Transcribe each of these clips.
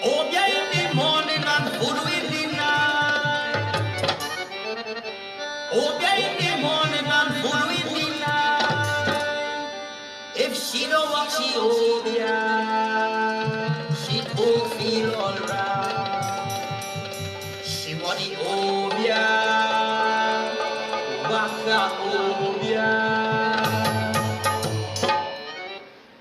Obia in the morning and food in the night. Obia in the morning and food in the night. If she don't walk, she obia. She don't feel alright. She want the obia. Waka obia.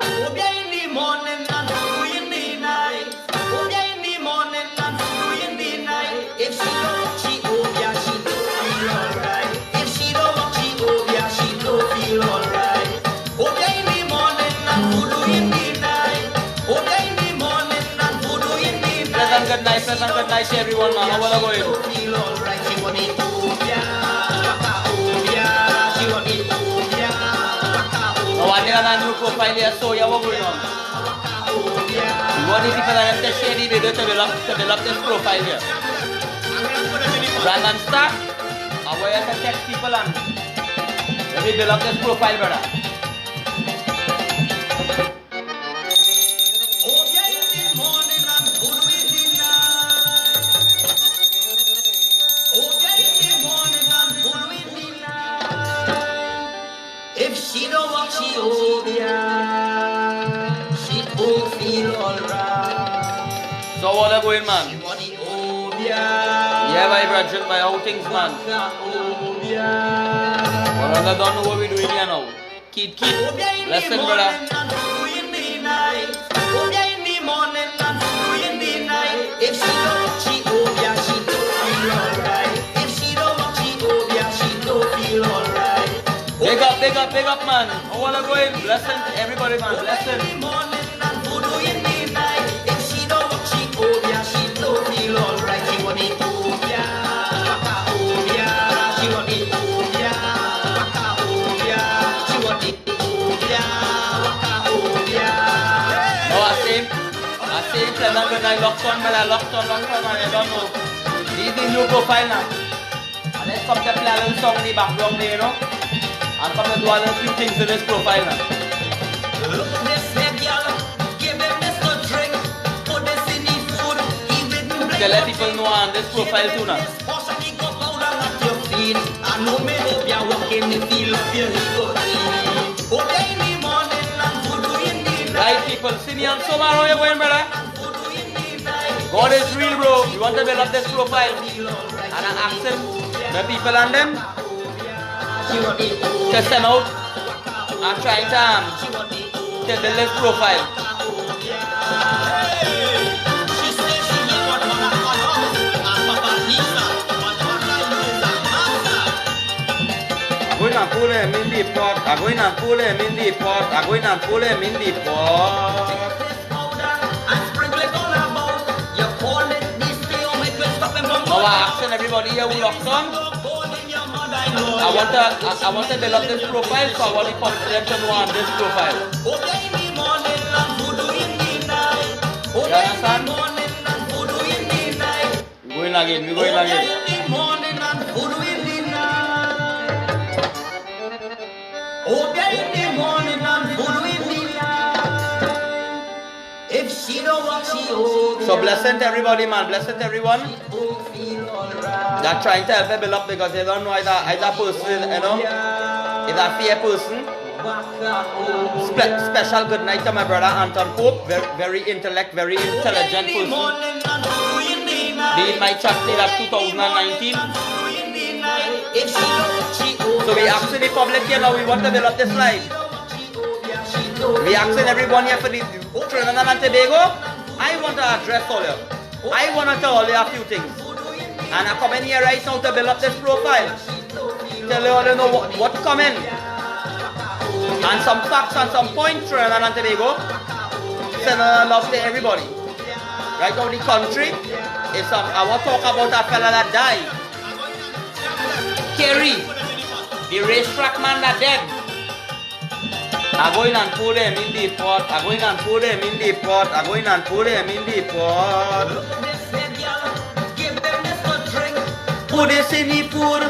Obia in the morning and food in the night. Obia in the morning and food in the night. If she don't walk, she obia. She don't feel alright. If she don't walk, she obia. She don't feel alright. Obia in the morning and food in the night. Obia in the morning and food in the night. Pleasant good night to everyone, man. How are you going? She don't feel alright. She want the obia. Waka obia. She want the obia. Waka obia. Now, I think I'm a new profile here, so yeah, what's going on? We want the people that have to share the video to develop this profile here. Brandon Stark, I want you to text people and let me build up this profile, brother. Obia in the morning and food in the night. Obia in the morning and food in the night. If she don't walk, she obia. She don't feel alright. So, what are you going, She man? want the obia. Yeah, my brethren, my how things, man. Waka obia. Well, I don't know what we're doing here now. Keep. Listen, brother. If she don't walk, she obia, she don't feel alright. If she don't walk, she obia, she don't feel alright. Big up, man. How are you going? Blessing everybody, man. Blessing. In the morning and voodoo in the night. If she don't walk, she obia, she don't feel alright. She want the obia, waka obia. She want the obia, waka obia. She want the obia, waka obia. No, I see Pleasant good night. Locked on, man. Locked on, man. I don't know. This is the new profile now. And let's come to play a little song in the background there, you know. And come to do a little few things in this profile now. Look at this head, y'all. Give him this no drink. Put this in the food. He didn't Okay, let people know on this profile too now. this portion, he go powder at your feet. I know me hope you're walking the field of your ego. Obia in the morning and voodoo in the night. Right, people. See me on summer. How you going, brother? Voodoo in the night. God is real, bro. You want to build up this profile. And I'm asking the people and them She want the to send out and try to build this profile. She says she don't want to follow. And Papa Lisa want to I'm going to pull him in the pot. I'm going to pull him in the pot. I'm going to pull him in the pot. Now I'm asking everybody here who locks on. I want to build up this profile, so I want the them to know on this profile. You understand? We're going again. So blessing to everybody, man. Blessing to everyone that trying to help me build up because they don't know either person, you know, is a fair person. Special good night to my brother Anton Pope, very intelligent person. Be in my chat till 2019. So we asking the public here now, we want to build up this live. We asking everyone here for the Trinidad and Tobago. I want to address all you. I want to tell all you a few things. And I come in here right now to build up this profile. Tell you all you know what coming. And some facts and some points, Trinidad and Tobago. Send love to everybody. Right now the country is I want to talk about a fella that died. Kerry, the racetrack man that dead. I'm going and put him in the pot. I'm going and put him in the pot. I'm going and put him in the pot. Put this in the food.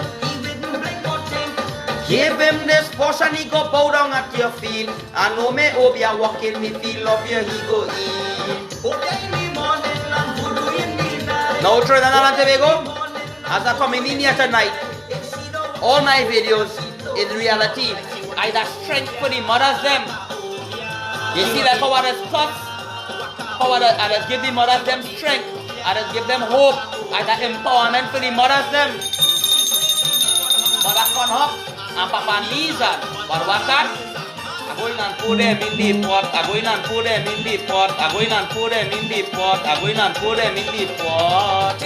Give him this portion, he go bow down at your feet. I know me obia walk in the field of your he go eat. Now Trinidad and Tobago, as I come in here tonight, all my videos in reality either strength for the mothers them. You see that how I just touch, how I just give the mothers them strength, I just give them hope, either empowerment for the mothers them. Mother can hop and Papa Lisa, but what that? I'm going and put them in the pot, I'm going and put them in the pot, I'm going and put them in the pot, I'm going and put them in the pot.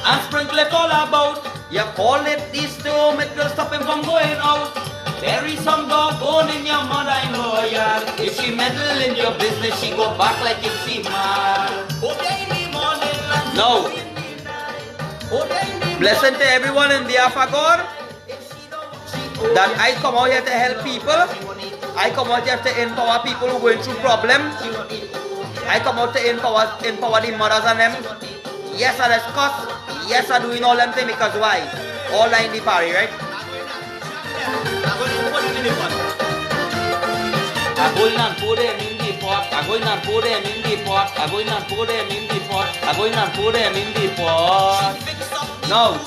And sprinkle it all about. You call it this storm, it will stop him from going out. There is some dog bone in your mother-in-law yard. If she meddle in your business, she go back like if she mad. No. Blessing to everyone in the Alpha God. That I come out here to help people. I come out here to empower people who are going through problems. I come out to empower the mothers and them. Yes, I discuss. Yes, I'm doing all them things because why? All in the party, right? I'm going and put them in the pot. I'm going and put them in the pot. I'm going and put them in the pot. I'm going and put them in the pot. No.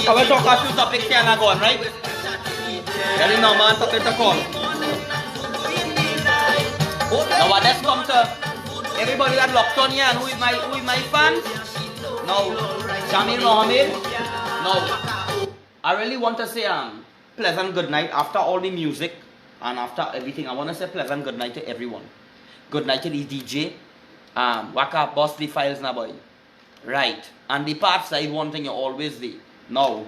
I will talk a few topics here and go on, right? Very normal topic to call. Now what let's come to everybody that locked on here and who is my fans? No. Jamil Mohammed? No. I really want to say pleasant good night after all the music and after everything. I want to say pleasant good night to everyone. Good night to the DJ. Waka boss the files now boy. Right. And the part side one thing you always do. No.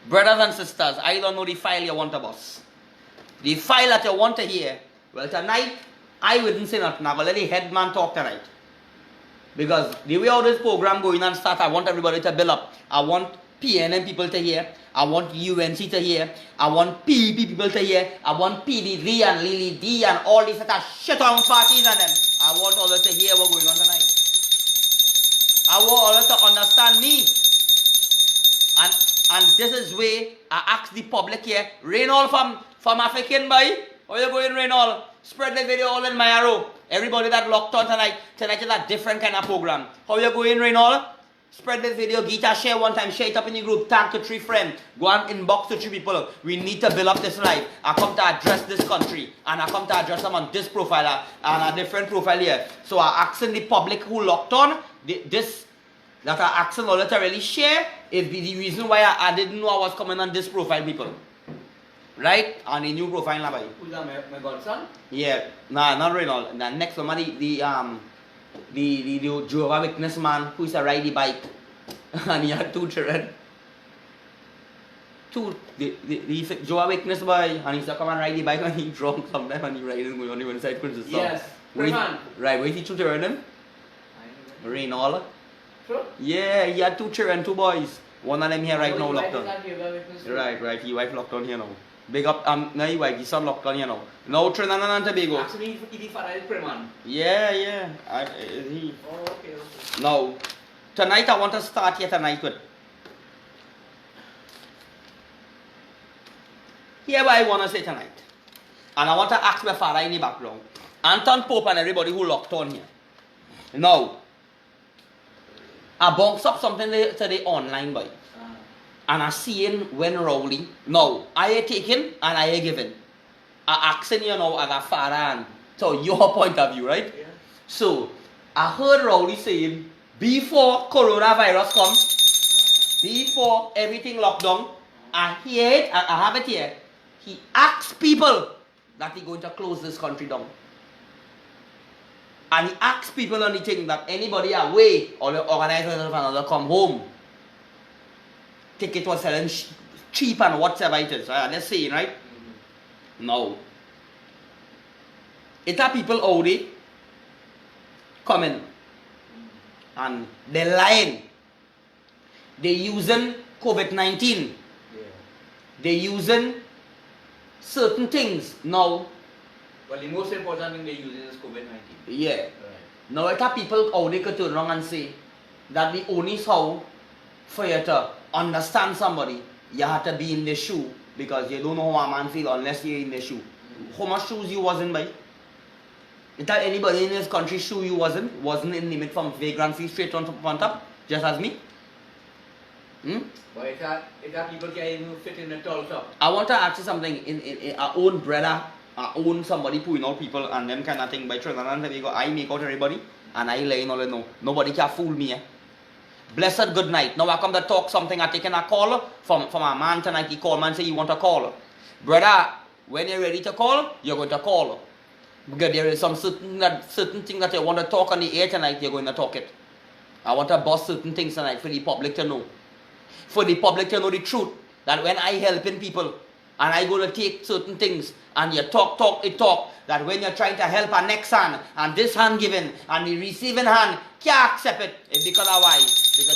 Brothers and sisters, I don't know the file you want to boss. The file that you want to hear. Well, tonight, I wouldn't say nothing. I will let the headman talk tonight. Because the way how this program going and start, I want everybody to build up. I want PNM people to hear. I want UNC to hear. I want PEP people to hear. I want PDD and Lily D and all these other shit on parties and them. I want all of them to hear what's going on tonight. I want all of them to understand me. And this is where I ask the public here, Reynolds from African boy. How you going, Reynolds? Spread the video all in my arrow. Everybody that locked on tonight. Tonight is a different kind of program. How you going, Reynolds? Spread this video. Gita share one time. Share it up in the group. Tag to 3 friends. Go and inbox to 3 people. We need to build up this life. I come to address this country. And I come to address them on this profile. And a different profile here. So I asking the public who locked on. This that I asking all to really share is the reason why I didn't know I was coming on this profile, people. Right? On a new profile now. Who's that, my godson? Yeah. Nah, not Reynolds. The next one, the Jehovah Witness man who used to ride the bike. And he had 2 children. The Jehovah Witness boy, and he used to come and ride the bike and he drunk sometimes and he riding going on the one side Princess. Yes. Right, where is he 2 children? Reynolds. Sure. Yeah, he had 2 children, 2 boys. One of them here right now locked on. Right, he wife locked on here now. Big up, no, he wife, his son locked on here now. No, Trinidad and Tobago. Actually, he father is Preman. Yeah. He. Oh, okay. Now, tonight I want to start here tonight with. Here what I want to say tonight. And I want to ask my father in the background. Anton Pope and everybody who locked on here. Now, I bounce up something to the online boy. And I seeing when Rowley. Now, I ain't taking and I ain't giving. I asking you now as a father and so your point of view, right? Yeah. So, I heard Rowley saying, before coronavirus comes, before everything locked down, I hear it, I have it here. He asks people that he's going to close this country down. And he asks people on the thing that anybody away or the organizers of another come home. Ticket was selling cheap and whatever it is. Let's say, right? No. It's a people out there coming and they're lying. They're using COVID-19. Yeah. They're using certain things now. Well, the most important thing they're using is COVID-19. Yeah. Right. Now it's a people out there could turn around and say that the only how for you to understand somebody, you have to be in the shoe because you don't know how a man feel unless you're in the shoe. How much shoes you wasn't by? Is that anybody in this country shoe you wasn't in limit from vagrancy straight on top, just as me? But it had people can't even fit in a tall top. I want to ask you something. In our own brother, our own somebody pulling out people and them kind of thing by Trinidad and Tobago, I make out everybody and I laying all know. Nobody can fool me. Blessed good night. Now I come to talk something. I taken a call from a man tonight. He called me and say you want a call. Brother, when you're ready to call, you're going to call. Because there is some certain thing that you want to talk on the air tonight, you're going to talk it. I want to bust certain things tonight for the public to know. For the public to know the truth. That when I helping people, and I go to take certain things, and you talk, that when you're trying to help a next hand, and this hand giving, and the receiving hand can't accept it. It's because of why? Because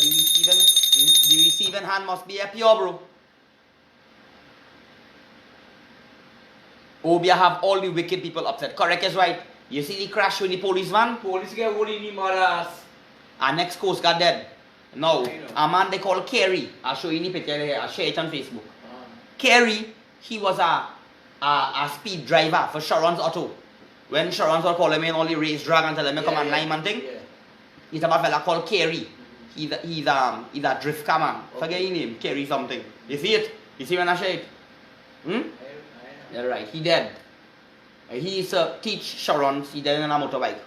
the receiving hand must be a pure, bro. Obia have all the wicked people upset. Correct is right. You see the crash with the police van? Police get hold in the mother's. Our next Coast Guard dead. No, I know. a man they call Kerry. I'll show you the picture here. I'll share it on Facebook. Kerry, he was a speed driver for Sharon's Auto. When Sharon's Auto call him in all the race drag and tell him come and line and thing. Yeah. He's about a fella called Kerry. He's a drift car man. Forget his name, Kerry something. You see it? You see when I share it? Yeah, right. He dead. He used to teach Sharons. He dead on a motorbike.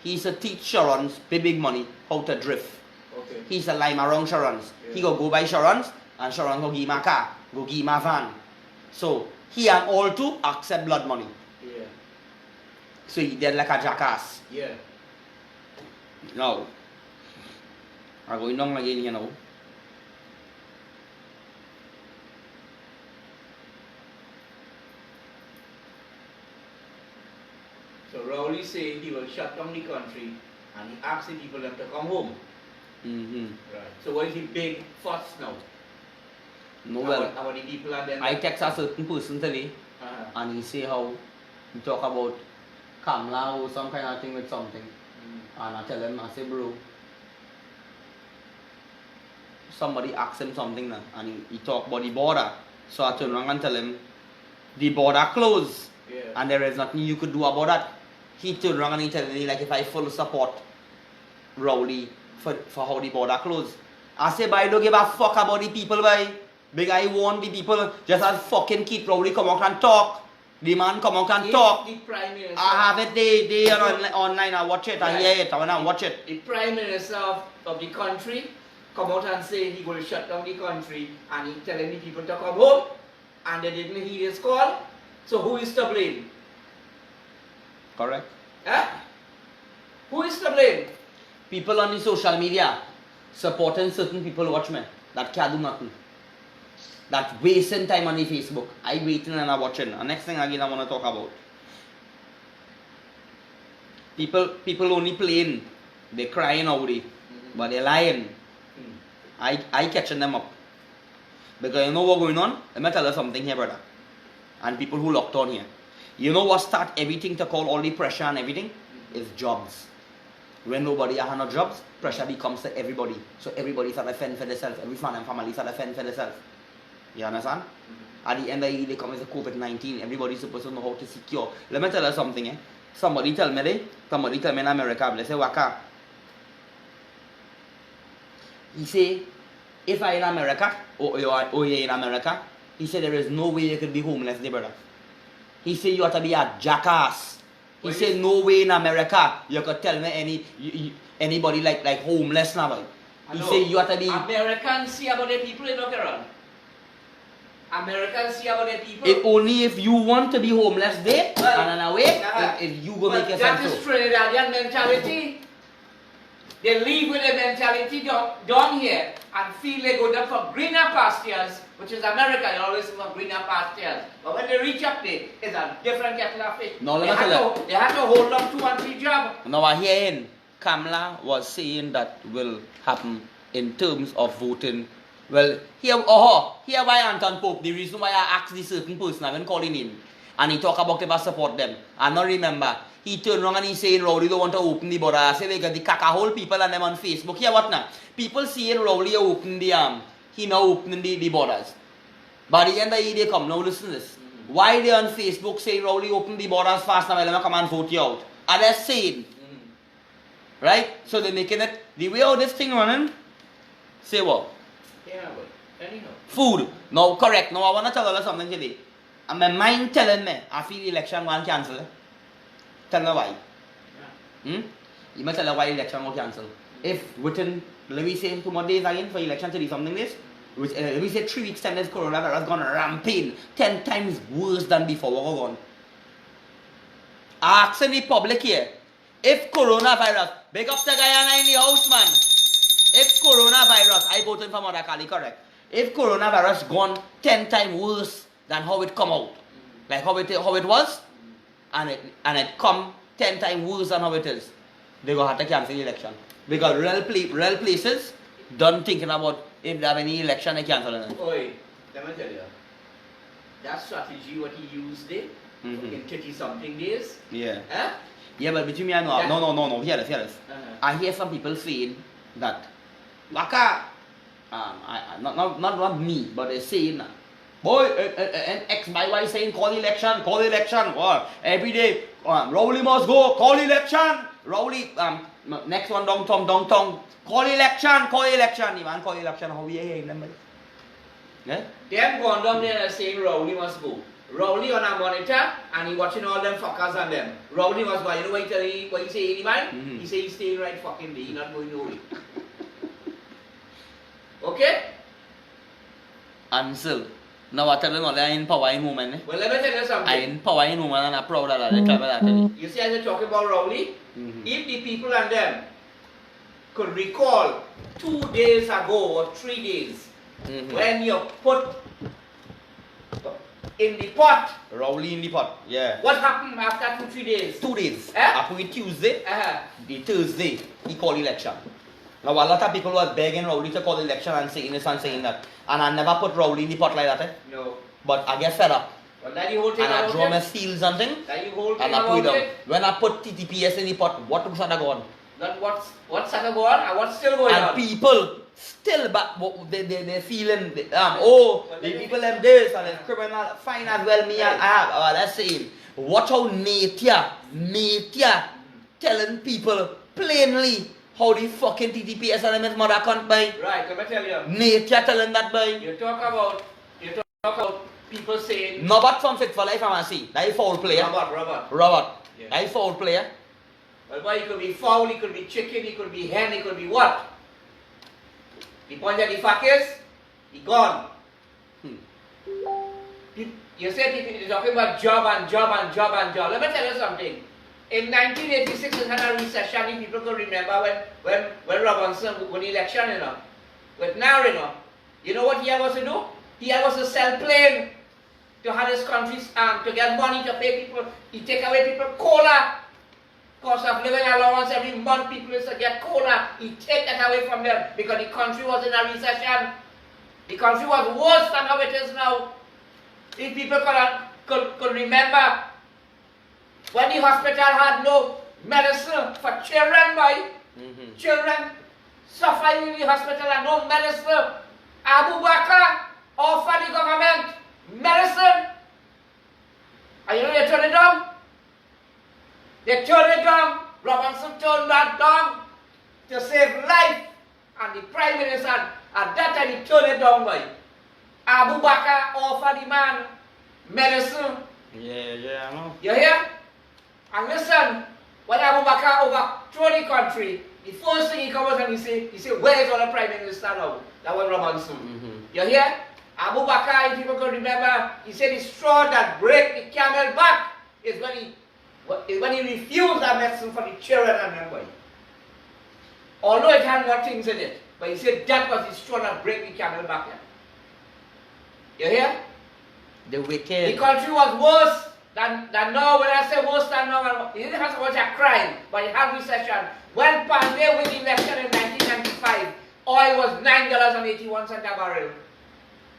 He used to teach Sharons, pay big money, how to drift. Okay. He used to lime around Sharons. Yeah. He go by Sharons, and Sharon go give him a car, go give him a van. So he and all two accept blood money. Yeah. So he dead like a jackass. Yeah. Now, I'm going down again here now. So Rowley saying he will shut down the country and he asked the people them to come home. Right. So what is the big fuss now? No, well, About the people and then I text a certain person today, and he say how he talk about Kamla or some kind of thing with something. And I tell him, I say, bro, somebody asked him something now, and he talk about the border. So I turn around and tell him, the border closed, Yeah. and there is nothing you could do about that. He turned around and he tell me, like, if I full support Rowley for how the border closed. I say, but I don't give a fuck about the people, boy. Big I want the people, just as fucking Keith Rowley come out and talk. The man come out and talk. The Prime Minister. I have it they online, I watch it, I hear it, I wanna watch it. The Prime Minister of the country come out and say he going to shut down the country and he telling the people to come home and they didn't heed his call. So who is to blame? Correct. Eh? Who is to blame? People on the social media supporting certain people, watch me, that can't do nothing. That wasting time on the Facebook. I waiting and I watching. And next thing again I want to talk about. People only playing. They crying already. But they're lying. I catching them up. Because you know what's going on? Let me tell you something here, brother. And people who locked on here. You know what start everything to call all the pressure and everything? Is jobs. When nobody has no jobs, pressure becomes to everybody. So everybody start to fend for themselves. Every fan and family start to fend for themselves. You understand? At the end of the day, they come as a COVID-19. Everybody's supposed to know how to secure. Let me tell you something. Somebody tell me in America, they say, Waka. He say, if I in America, or you're in America, he said there is no way you could be homeless there, brother. He said you have to be a jackass. He said no way in America you could tell me anybody like homeless now. He said you have to be. Americans see about the people in Okeron. Americans see about the people. If only if you want to be homeless there, and in a way, if you go make yourself that so. is Trinidadian mentality. They live with a mentality down here and feel they go down for greener pastures, which is America, you always look for greener pastures. But when they reach up there, it's a different kettle of fish. No, they, let me tell they have to hold on 2 and 3 jobs. Now I hearing Kamala was saying that will happen in terms of voting. Well, here why Anton Pope, the reason why I asked this certain person, I've been calling in, and he talk about if I support them. And now remember, he turned around and he saying Rowley don't want to open the border. I say they got the caca hole people and them on Facebook. Hear what now? People saying Rowley open the he now opening the borders. By the end of the year, they come. Now listen to this. Why they on Facebook saying Rowley open the borders fast now, let me come and vote you out? Are they saying? Right? So they're making it, the way how this thing running, say what? Yeah, but anyhow. Food. No, correct. Now I want to tell you something today. And my mind telling me, I feel the election will cancel. Tell me why. Yeah. You must tell me why election will cancel. If within, let me say 2 more days again for election to do something this, which, let me say 3 weeks time this coronavirus gone rampant 10 times worse than before we're gone. Asking the public here, if coronavirus, big up the Guyana in the house, man. If coronavirus, I voted for Madakali, correct. If coronavirus gone 10 times worse than how it come out, like how it was, and it come 10 times worse than how it is, they gonna have to cancel the election. Because real places done thinking about if they have any election, they cancel it. Oi, let me tell you, that strategy what he used there, in 30-something days. Yeah. Eh? Yeah, but between me and Yeah. no, hear this. I hear some people saying that, Waka, not me, but they're saying, boy, and X by Y saying call election, what? Every day, Rowley must go, call election, Rowley, next one downtown, call election, you want call election, how we hearing them? Yeah? Them gone down there and saying Rowley must go. Rowley on a monitor and he watching all them fuckers on them. Rowley must go. You know what he say anybody? He say he's staying right fucking there. He not going nowhere. Okay? Ansel. Now I tell them all, I in power in woman. Well, let me tell you something. I in power in woman and I'm proud of that. They tell me that. You see, as you're talking about Rowley, if the people and them could recall 2 days ago or 3 days, when you put in the pot, Rowley in the pot, yeah. what happened after 2-3 days? 2 days. Eh? After Tuesday, the Thursday, he called election. Now a lot of people was begging Rowley to call election and saying this and saying that. And I never put Rowley in the pot like that. No. But I get fed up. Well, that the whole thing And I about draw my it? seals and thing. That the whole thing And I put it about down. it? When I put TTPS in the pot, what was that going? That what's that going on and what's still going And on? people still back, they're feeling, the people have this and it's criminal, fine as well, me and I have, that's saying, watch how Natia telling people plainly how the fucking TTPS and his mother can't buy. Right, let me tell you. Natia telling that buy. You talk about people saying Robert from Fit for Life, I want to see. That is foul player. Robert. Yeah. That is foul player. Well, boy, it could be fowl, it could be chicken, it could be hen, it could be what? The point of the fact is, he gone. You said you're talking about job. Let me tell you something. In 1986, we had a recession. If people could remember when Robinson won the election, you know. But now, you know what he was to do? He was to sell plane to have his country to get money to pay people. He take away people cola. Cost of living allowance every month, people used to get cola. He take that away from them because the country was in a recession. The country was worse than how it is now. If people could remember when the hospital had no medicine for children, boy. Children suffering in the hospital and no medicine. Abu Bakr offered the government medicine. And you know they turned it down? They turned it down. Robinson turned that down to save life. And the Prime Minister, at that time, he turned it down, boy. Abu Bakr offered the man medicine. Yeah, I know. You hear? And listen, when Abu Bakr overthrew the country, the first thing he comes and he say, where is our Prime Minister now? That was Robinson. You hear? Abu Bakr, if people can remember, he said the straw that break the camel back is when he refused that medicine for the children and them, boy. Although it had more things in it, but he said that was the straw that break the camel back. You hear? The wicked. The country was worse than now. When I say worse than now, it didn't have so much a crime, but it had recession. When Pandey won the election in 1995, oil was $9.81 a barrel.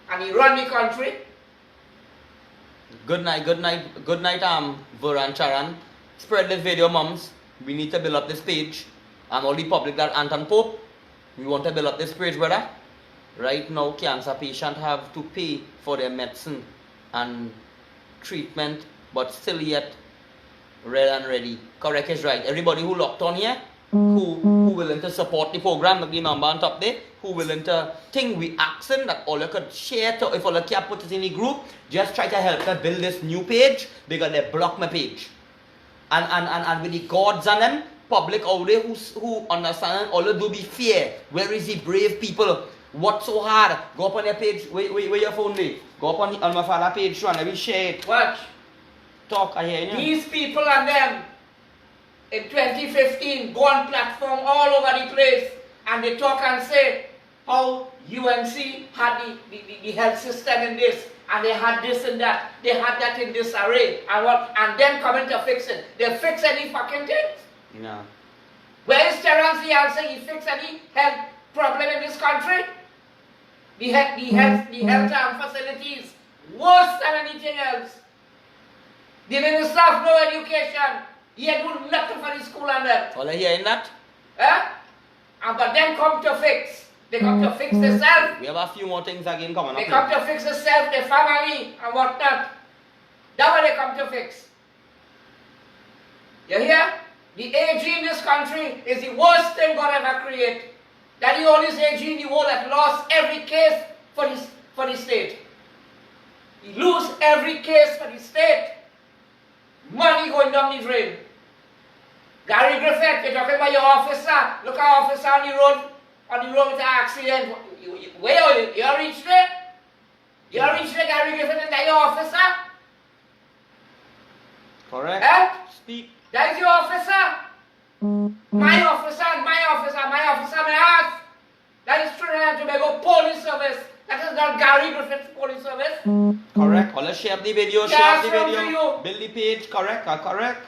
And he run the country. Good night, Vera and Charan. Spread this video, mums. We need to build up this page. And all the public that Anton Pope. We want to build up this page, brother. right now cancer patients have to pay for their medicine and treatment, but still yet red and ready. Correct is right. Everybody who locked on here, who willing to support the program, the number on top there, who willing to think we asking that all you could share to, if all you can put it in the group, just try to help me build this new page because they block my page. And with the gods and them, public out there who understand all you do be fear. Where is the brave people? What so hard? Go up on your page, where your phone there? Go up on my father page and let me share it. Watch. Talk, I hear you. These people and them in 2015 go on platform all over the place and they talk and say how UNC had the health system in this and they had this and that, they had that in this array and them coming to fix it. They fix any fucking things? No. Where is Terence the answer? He fix any health problem in this country? The health facilities worse than anything else. The minister of no education, he had do nothing for the school and them. All I hear in that? But them come to fix. They come to fix themselves. We have a few more things again coming up. They come to fix themselves, their family, and whatnot. That's what they come to fix. You hear? The AG in this country is the worst thing God ever created. That the oldest AG in the world that lost every case for the state. He lose every case for the state. Money going down the drain. Gary Griffith, you're talking about your officer. Look at officer on the road with an accident. Where are you? You reached there? You reached there, Gary Griffith, and that your officer? Correct. Speak. That is your officer? My officer, may ask. That is Trinidad and Tobago Police Service. That is not Gary Griffith's Police Service. Correct. Let's share the video, share the video. Build the page, correct. Correct.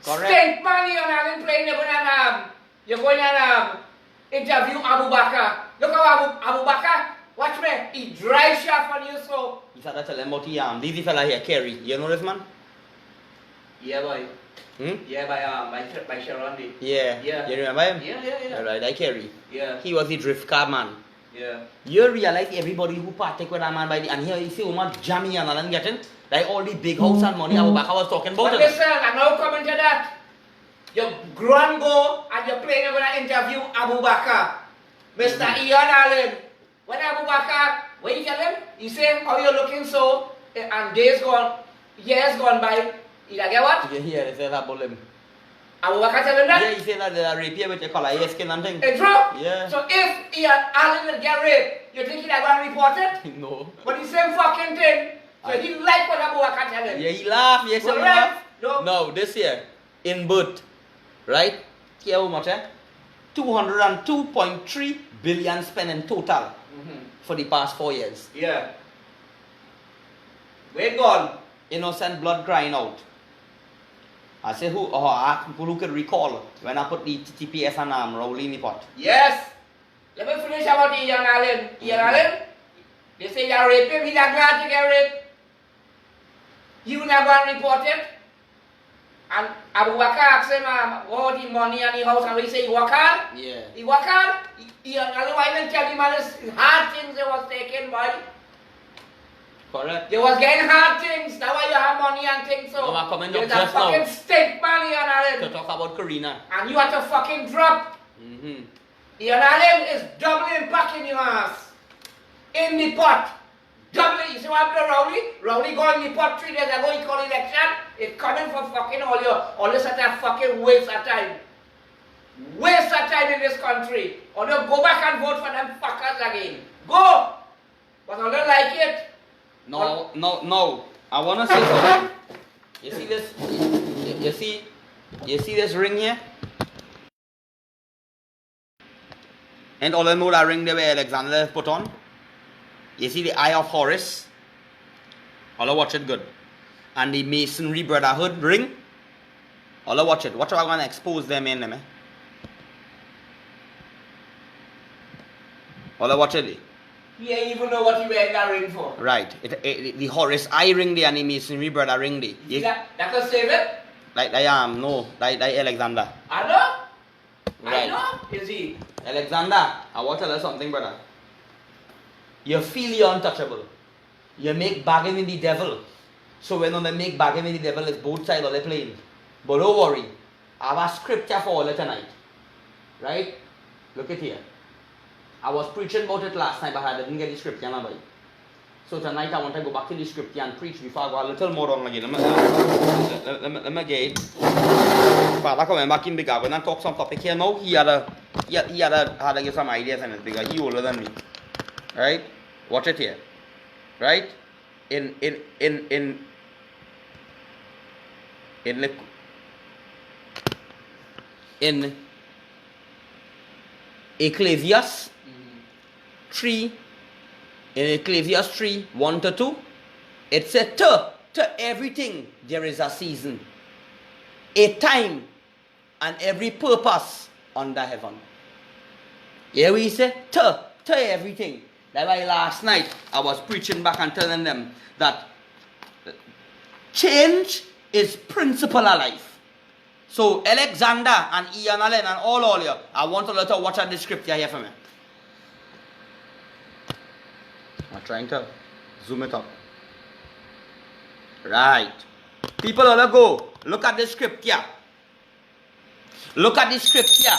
Spend money on Alan Plain, you're going to interview Abu Bakr. Look at Abu Bakr. Watch me. He dry shaft on you, so. He started telling about the This fella here, Kerry. You know this man? Yeah, boy. Yeah, by Sharondi. Yeah. You remember him? Yeah. Alright, I Kerry. Yeah. He was the drift car man. Yeah. You realize everybody who partake with that man and here you see how much jammy and all getting? Like all the big house and money Abu Bakr was talking about. But listen, I'm now coming to that. You grand go and you're playing going to interview Abu Bakr. Mr. Ian Allen. When Abu Bakr, what you tell him? He say, how you looking so? And years gone by. You get what? You hear, they say that about him. Abu Bakr tell him that? Yeah, he say that they are rape you with your color, your skin and things. It's true? Yeah. So if Ian Allen will get raped, you think he's going to report it? No. But the same fucking thing. So he like what Abu Bakr tell him. Yeah, he laugh, yes, he laugh. No. No, this year, in birth, right? Here how much, 202.3 billion spent in total for the past 4 years. Yeah. Where gone? Innocent blood crying out. I say people who could recall when I put the TTPS and Rowley in the pot. Yes. Let me finish about Ian Allen. Ian Allen, they say you raped him, he's not glad to get raped. He will not go and report it. And Abu Bakr asked him about the money and the house, and he say he work hard. Yeah. He work hard. Ian Allen, why didn't tell him all his hard things they was taken by? Correct. They was getting hard things. That's why you have money and things. So I'm coming you up have just fucking now stink money, Ian Allen. to talk about Karina. And you have to fucking drop. Mm-hmm. Ian Allen is doubling back in your ass. In the pot. Doubling. You see what happened to Rowley? Rowley got in the pot 3 days ago. He called election. It's coming for fucking all this at a fucking waste of time. Waste of time in this country. Or you go back and vote for them fuckers again. Go. But I don't like it. No. I wanna say something. You see this? You see this ring here? And all I know that ring there where Alexander put on. You see the Eye of Horus? All I watch it good. And the Masonry Brotherhood ring. All I watch it. Watch how I'm gonna expose them in them. All I watch it. He ain't even know what he wearing that ring for. Right. The Horus eye ring there and the Masonry brother ring there. You that could save it? Like I am, no. Like Alexander. I know. Right. I know. Is he? Alexander, I want to tell you something, brother. You feel you're untouchable. You make bargain with the devil. So when they make bargain with the devil, it's both sides of the plane. But don't worry. I have a scripture for all tonight. Right? Look at here. I was preaching about it last night, but I didn't get the scripture number. So tonight I want to go back to the scripture and preach before I go a little more wrong again. Let me get it. Father coming back in bigger. When I talk some topic here now, he had to give some ideas in it because he older than me. Right? Watch it here. Right? In Ecclesiastes 3, in Ecclesiastes 3, 1 to 2, it said, to everything there is a season, a time, and every purpose under heaven. Here we say, to everything. That's why last night I was preaching back and telling them that change is principle of life. So Alexander and Ian Allen and all you, I want you to watch out the scripture here for me. I'm trying to zoom it up. Right. People ought to go. Look at the scripture. Look at the scripture.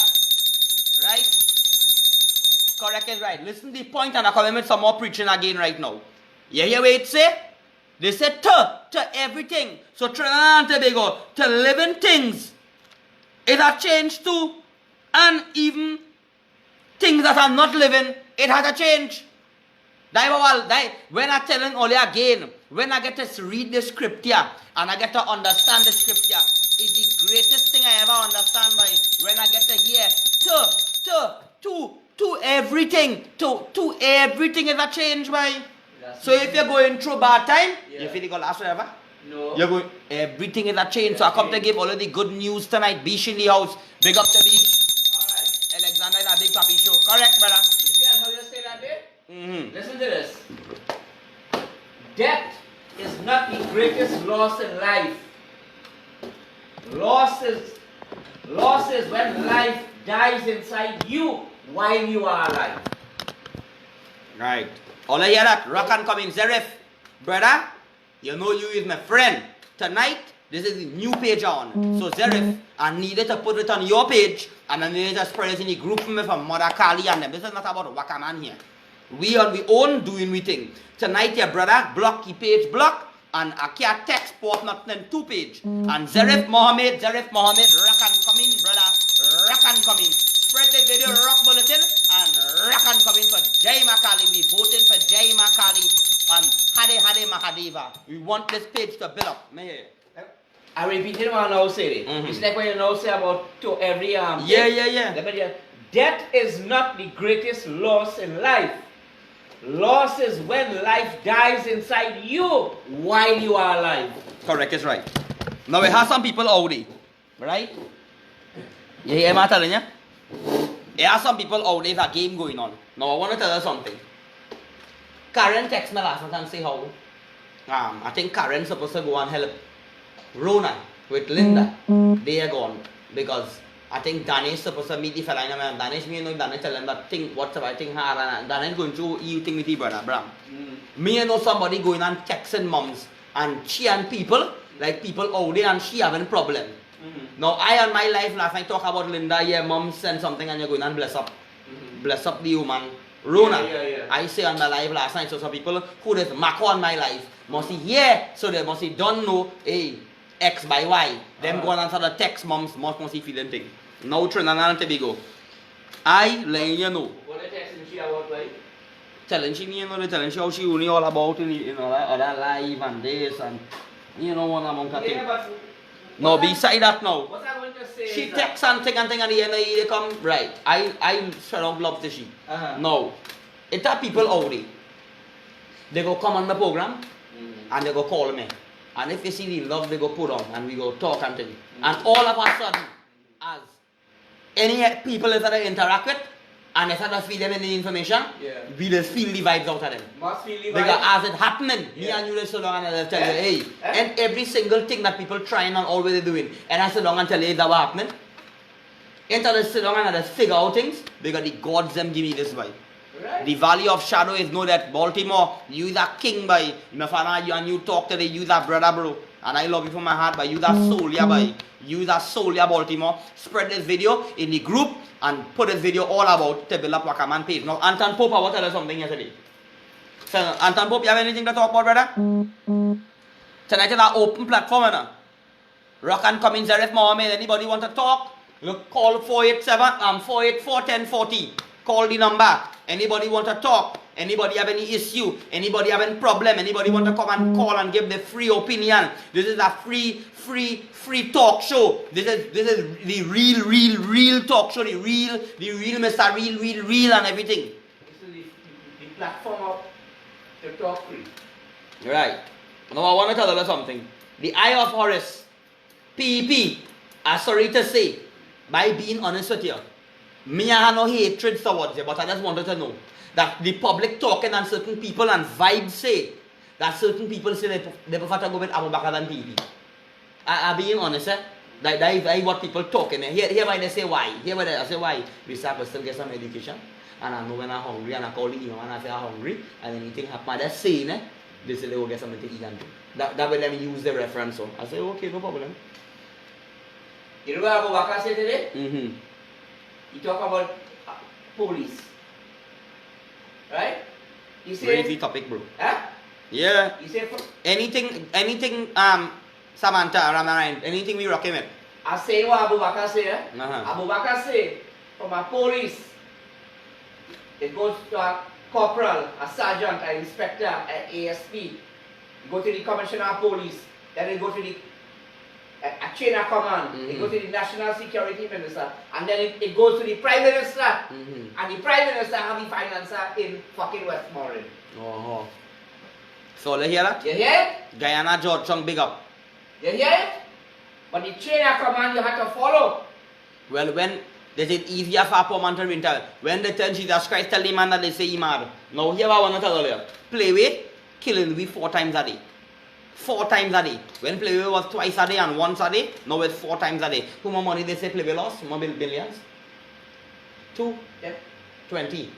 Right? Correct is right. Listen to the point and I'm coming with some more preaching again right now. You hear what it say? They said to everything. So Trinidad and Tobago, to living things, it has changed too. And even things that are not living, it has a change. When I telling all you again, when I get to read the scripture and I get to understand the scripture, it's the greatest thing I ever understand by when I get to hear to everything. To everything is a change by. So if you're going through bad time, you feel it going to last forever? No. You're going, everything is a change. So I come to give all of the good news tonight. Beach in the house. Big up to Beach. Alright. Alexander is a big papi show. Correct, brother? You see how you say that there? Listen to this. Death is not the greatest loss in life. Loss is when life dies inside you while you are alive. Right. All I hear that, rock and coming, Zaref. Brother, you know you is my friend. Tonight, this is the new page on. So Zaref, I needed to put it on your page, and I needed to spread it in the group for me from Mother Kali and them. This is not about Wakaman here. We on we own doing we thing. Tonight, your brother, block the page block, and I can't text port nothing 2 page. And Zaref Mohammed, rock and coming, brother, rock and coming. Spread the video, rock bulletin, and rock and coming for Jai Makali. We voting for Jai Makali and Hade Mahadeva. We want this page to build up. I repeat it what I now say. It's like when you now say about to every Yeah. Death is not the greatest loss in life. Loss is when life dies inside you while you are alive. Correct, is right. Now we have some people out there, right? You hear me telling you? There are some people out there, there's a game going on. Now I want to tell you something. Karen texted me last night and say how I think Karen's supposed to go and help Rona with Linda. They are gone because I think Danish supposed to meet the fella and Danish me know Danish tell them that thing whatever I think hard and Danish going to you think with the brother Bram. Me know somebody going and texting moms and she and people like people out there and she having problem. Now I on my life last night talk about Linda, yeah, mom send something and you're going and bless up the woman. Rona. Yeah. I say on my life last night, so some people who there's Mako on my life must see so they must see don't know X by Y. Them go and answer the text moms must see feeling thing. Now Trinidad and Tobago. I letting you know. What they texting she about like? Telling she how she only all about in other life and this and one amount of things. No, beside that now. What I want to say She is texts and thing and the end they come right. I straight up love the she. No. It's that people out there. They go come on the program and they go call me. And if you see the love they go put on and we go talk and thing. And all of a sudden, as any people that I interact with, and if I just feed them any information, we just feel the vibes out of them. Must feel the Because vibes. as it happening, me and you just so long and I'll tell you, and every single thing that people trying and always doing, and I sit down and tell you that what happening. Enter the sit down and just figure out things because the gods them give me this vibe. Right? The valley of shadow is know that Baltimore, you that king by my father, you and you talk to the you that brother bro. And I love you from my heart, but you that soul yeah by you that soul yeah Baltimore. Spread this video in the group and put this video all about to build up Wakaman page. Now Anton Pope, I want to tell you something yesterday. So Anton Pope, you have anything to talk about, brother? Tonight is our open platform, you know. Rock and come in Zaref Mohammed. Anybody want to talk? Look, call 484-1040. Call the number. Anybody want to talk? Anybody have any issue? Anybody have any problem? Anybody want to come and call and give the free opinion? This is a free talk show. This is the real talk show. The real Mr. Real and everything. This is the platform of the talk free. Right. Now I want to tell you something. The Eye of Horus, PEP, I'm sorry to say, by being honest with you, me I have no hatred towards you, but I just wanted to know that the public talking and certain people and vibes say that certain people say they prefer to go with Abu Bakr than PEP. I'm being honest, eh? That is what people talking. Here why they say why. Here why they say why. We start to still get some education. And I know when I'm hungry and I call the imam and I say I'm hungry and anything happen, they're saying eh? They say they will get something to eat and drink. That way let me use the reference. So I say, okay, no problem. You know what Abu Bakr said today? Mm-hmm. He talk about police. Right? He said... Crazy topic, bro. Huh? Yeah. He said... Anything, Samantha, Ramaran, anything we rocking with. I say what Abu Bakr say, eh? Uh-huh. Abu Bakr say, from a police, it goes to a corporal, a sergeant, an inspector, an ASP. You go to the commissioner of police, then you go to the a chain of command, it goes to the national security minister, and then it goes to the prime minister, and the prime minister have the financer in fucking Westmoreland. Oh. So you hear that? You hear it? Guyana George Chung big up. You hear it? But the chain of command you have to follow. Well, when they say easier for a poor man to winter, when they tell Jesus Christ, tell the man that they say he mad. Now here I want to tell you, play with, killing we 4 times a day. 4 times a day. When play was twice a day and once a day, now it's 4 times a day. How much money they say play lost? More billions? 2? Yeah. 20.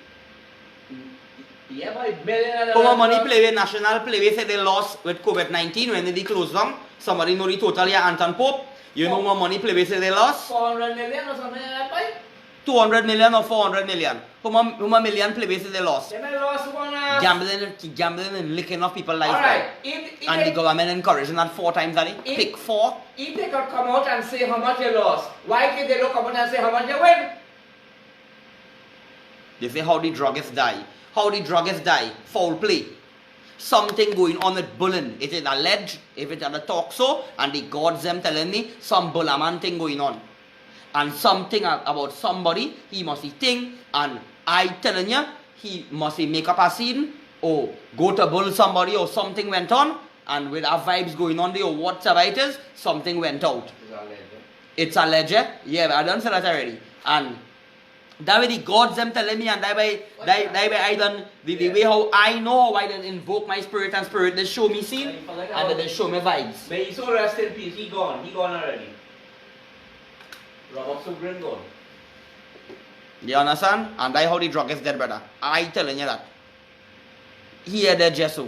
Yeah, but million. How much money play with national play with say they lost with COVID-19 when they closed down? Somebody know the total here, Anton Pope. You know how much money play with say they lost? 400 million or something like that, right? 200 million or 400 million. How much million play with say they lost? They may lost one. Gambling and licking off people's lives. Alright. And the government encouraging that 4 times a day. Pick 4. If they could come out and say how much they lost, why can't they not come out and say how much they win? They say how the druggists die. How the druggists die? Foul play. Something going on with bullying. It is alleged, if it's at the talk so, and the gods them telling me some bullaman thing going on. And something about somebody, he must be thing, and I telling you, he must make up a scene, or go to bull somebody, or something went on, and with our vibes going on there, or whatever it is, something went out. It's alleged. Yeah, I done said that already. And that way the gods them telling me, and that way I done the way how I know how I done invoke my spirit, and spirit they show me scene, and then they show me vibes. But he's so rest in peace, he gone already. Robert Subrin gone. You understand? And that's how the drug is dead, brother. I telling you that. Here the Jesu.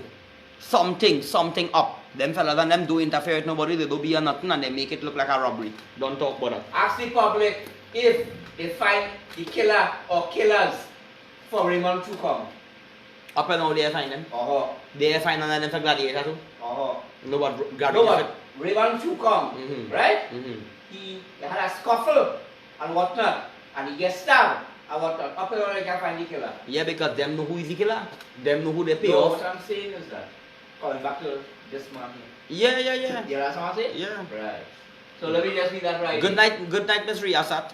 Something up. Them fellas and them do interfere with nobody, they do be a nothing and they make it look like a robbery. Don't talk about that. Ask the public if they find the killer or killers for Raymond Chukong. Up and now they find them. They find them for gladiator too. No, but gladiator. Raymond Chukong, right? He had a scuffle and whatnot, and he gets stabbed and whatnot. Up and now they can find the killer. Yeah, because them know who is the killer. Them know who they pay No, off. what I'm saying is that, coming back to this man Yeah. here. You know what I'm saying? Yeah. Right. So let me just read that right. Good night, Mr. Riyasat.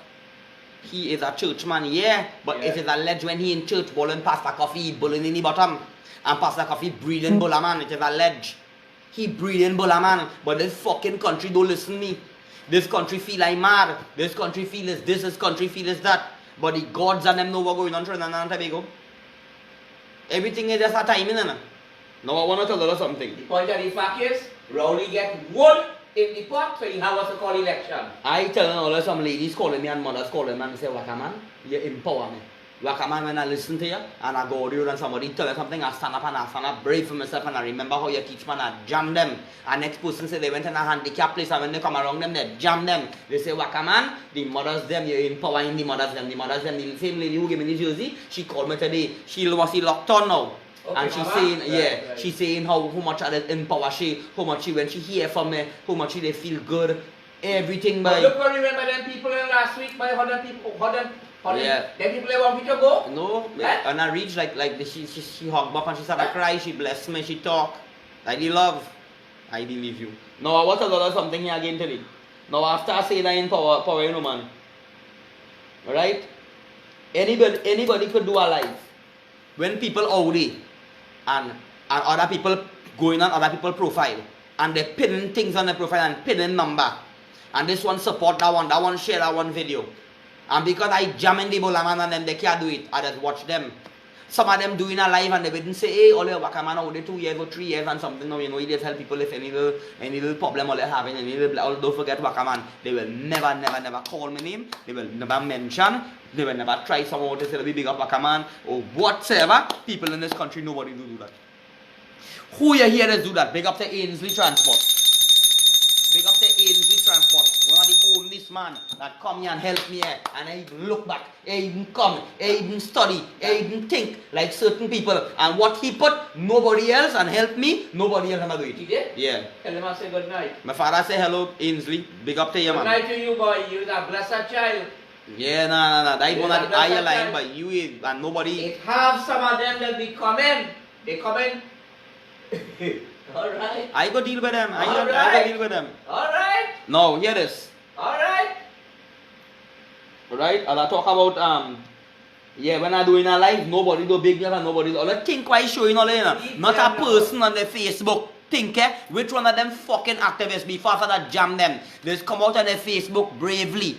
He is a churchman, yeah, but it is alleged when he in church bowling Pastor Coffee, bowling in the bottom, and Pastor Coffee breathing bulla man. It is alleged. He breathing bulla man, but this fucking country don't listen to me. This country feel I'm mad. This country feel is this country feel is that. But the gods and them know what's going on in Trinidad and Tobago. Everything is just a timing, innit? Now I want to tell you something. The point of the fact is, Rowley get one in the pot, so you have what's called election. I telling all some ladies calling me and mothers calling me and say, Waka man, you empower me. Waka man, when I listen to you and I go to you and somebody tell you something, I stand up brave for myself and I remember how you teach man, I jam them. And next person say they went in a handicap place and when they come around them, they jam them. They say, Waka man, the mothers them, you're empowering the mothers them. The same lady who gave me the jersey, she called me today. She was locked on now. Okay, and she's mama. saying, Right. she's saying how much I empower she, how much she, when she hear from me, how much she they feel good, everything by. Look, remember them people in last week, by how them people, them people they want me to go? No, and I reached she hugged up and she started cry, she blessed me, she talk. I did love. I believe you. Now I want to go something here again today. Now after I say that in power, you know man. Right? Anybody could do a life. When people out there and other people going on other people's profile and they pinning things on the profile and pinning number. And this one support that one share that one video. And because I jam in the bolaman and them they can't do it, I just watch them. Some of them doing a live and they wouldn't say, hey, all your waka man, 2 years or 3 years and something. No, you know, you just help people if any little problem or they're having, don't forget waka man. They will never call my name. They will never mention. They will never try someone to say, let me big up waka man or whatsoever. People in this country, nobody do that. Who you hear is do that? Big up to Ainsley Transport. Big up to Ainsley Transport. One of the oldest man that come here and help me here. And I even look back. I even come. I even study. I even think like certain people. And what he put, nobody else and help me, nobody else ever do it. He did? Yeah. Tell him I say good night. My father say hello, Ainsley. Big up to you, man. Good night to you, boy. You're a blessed child. Yeah, nah. That is one of the higher line, but you and nobody. It have some of them that be coming. They coming. Alright. I go deal with them. I All go right. deal with them. Alright. No, hear this. Alright. Right? And I talk about when I do in a life, nobody do big and nobody do. All the think why showing all in. Not a person on the Facebook. Think which one of them fucking activists before that jam them. They just come out on their Facebook bravely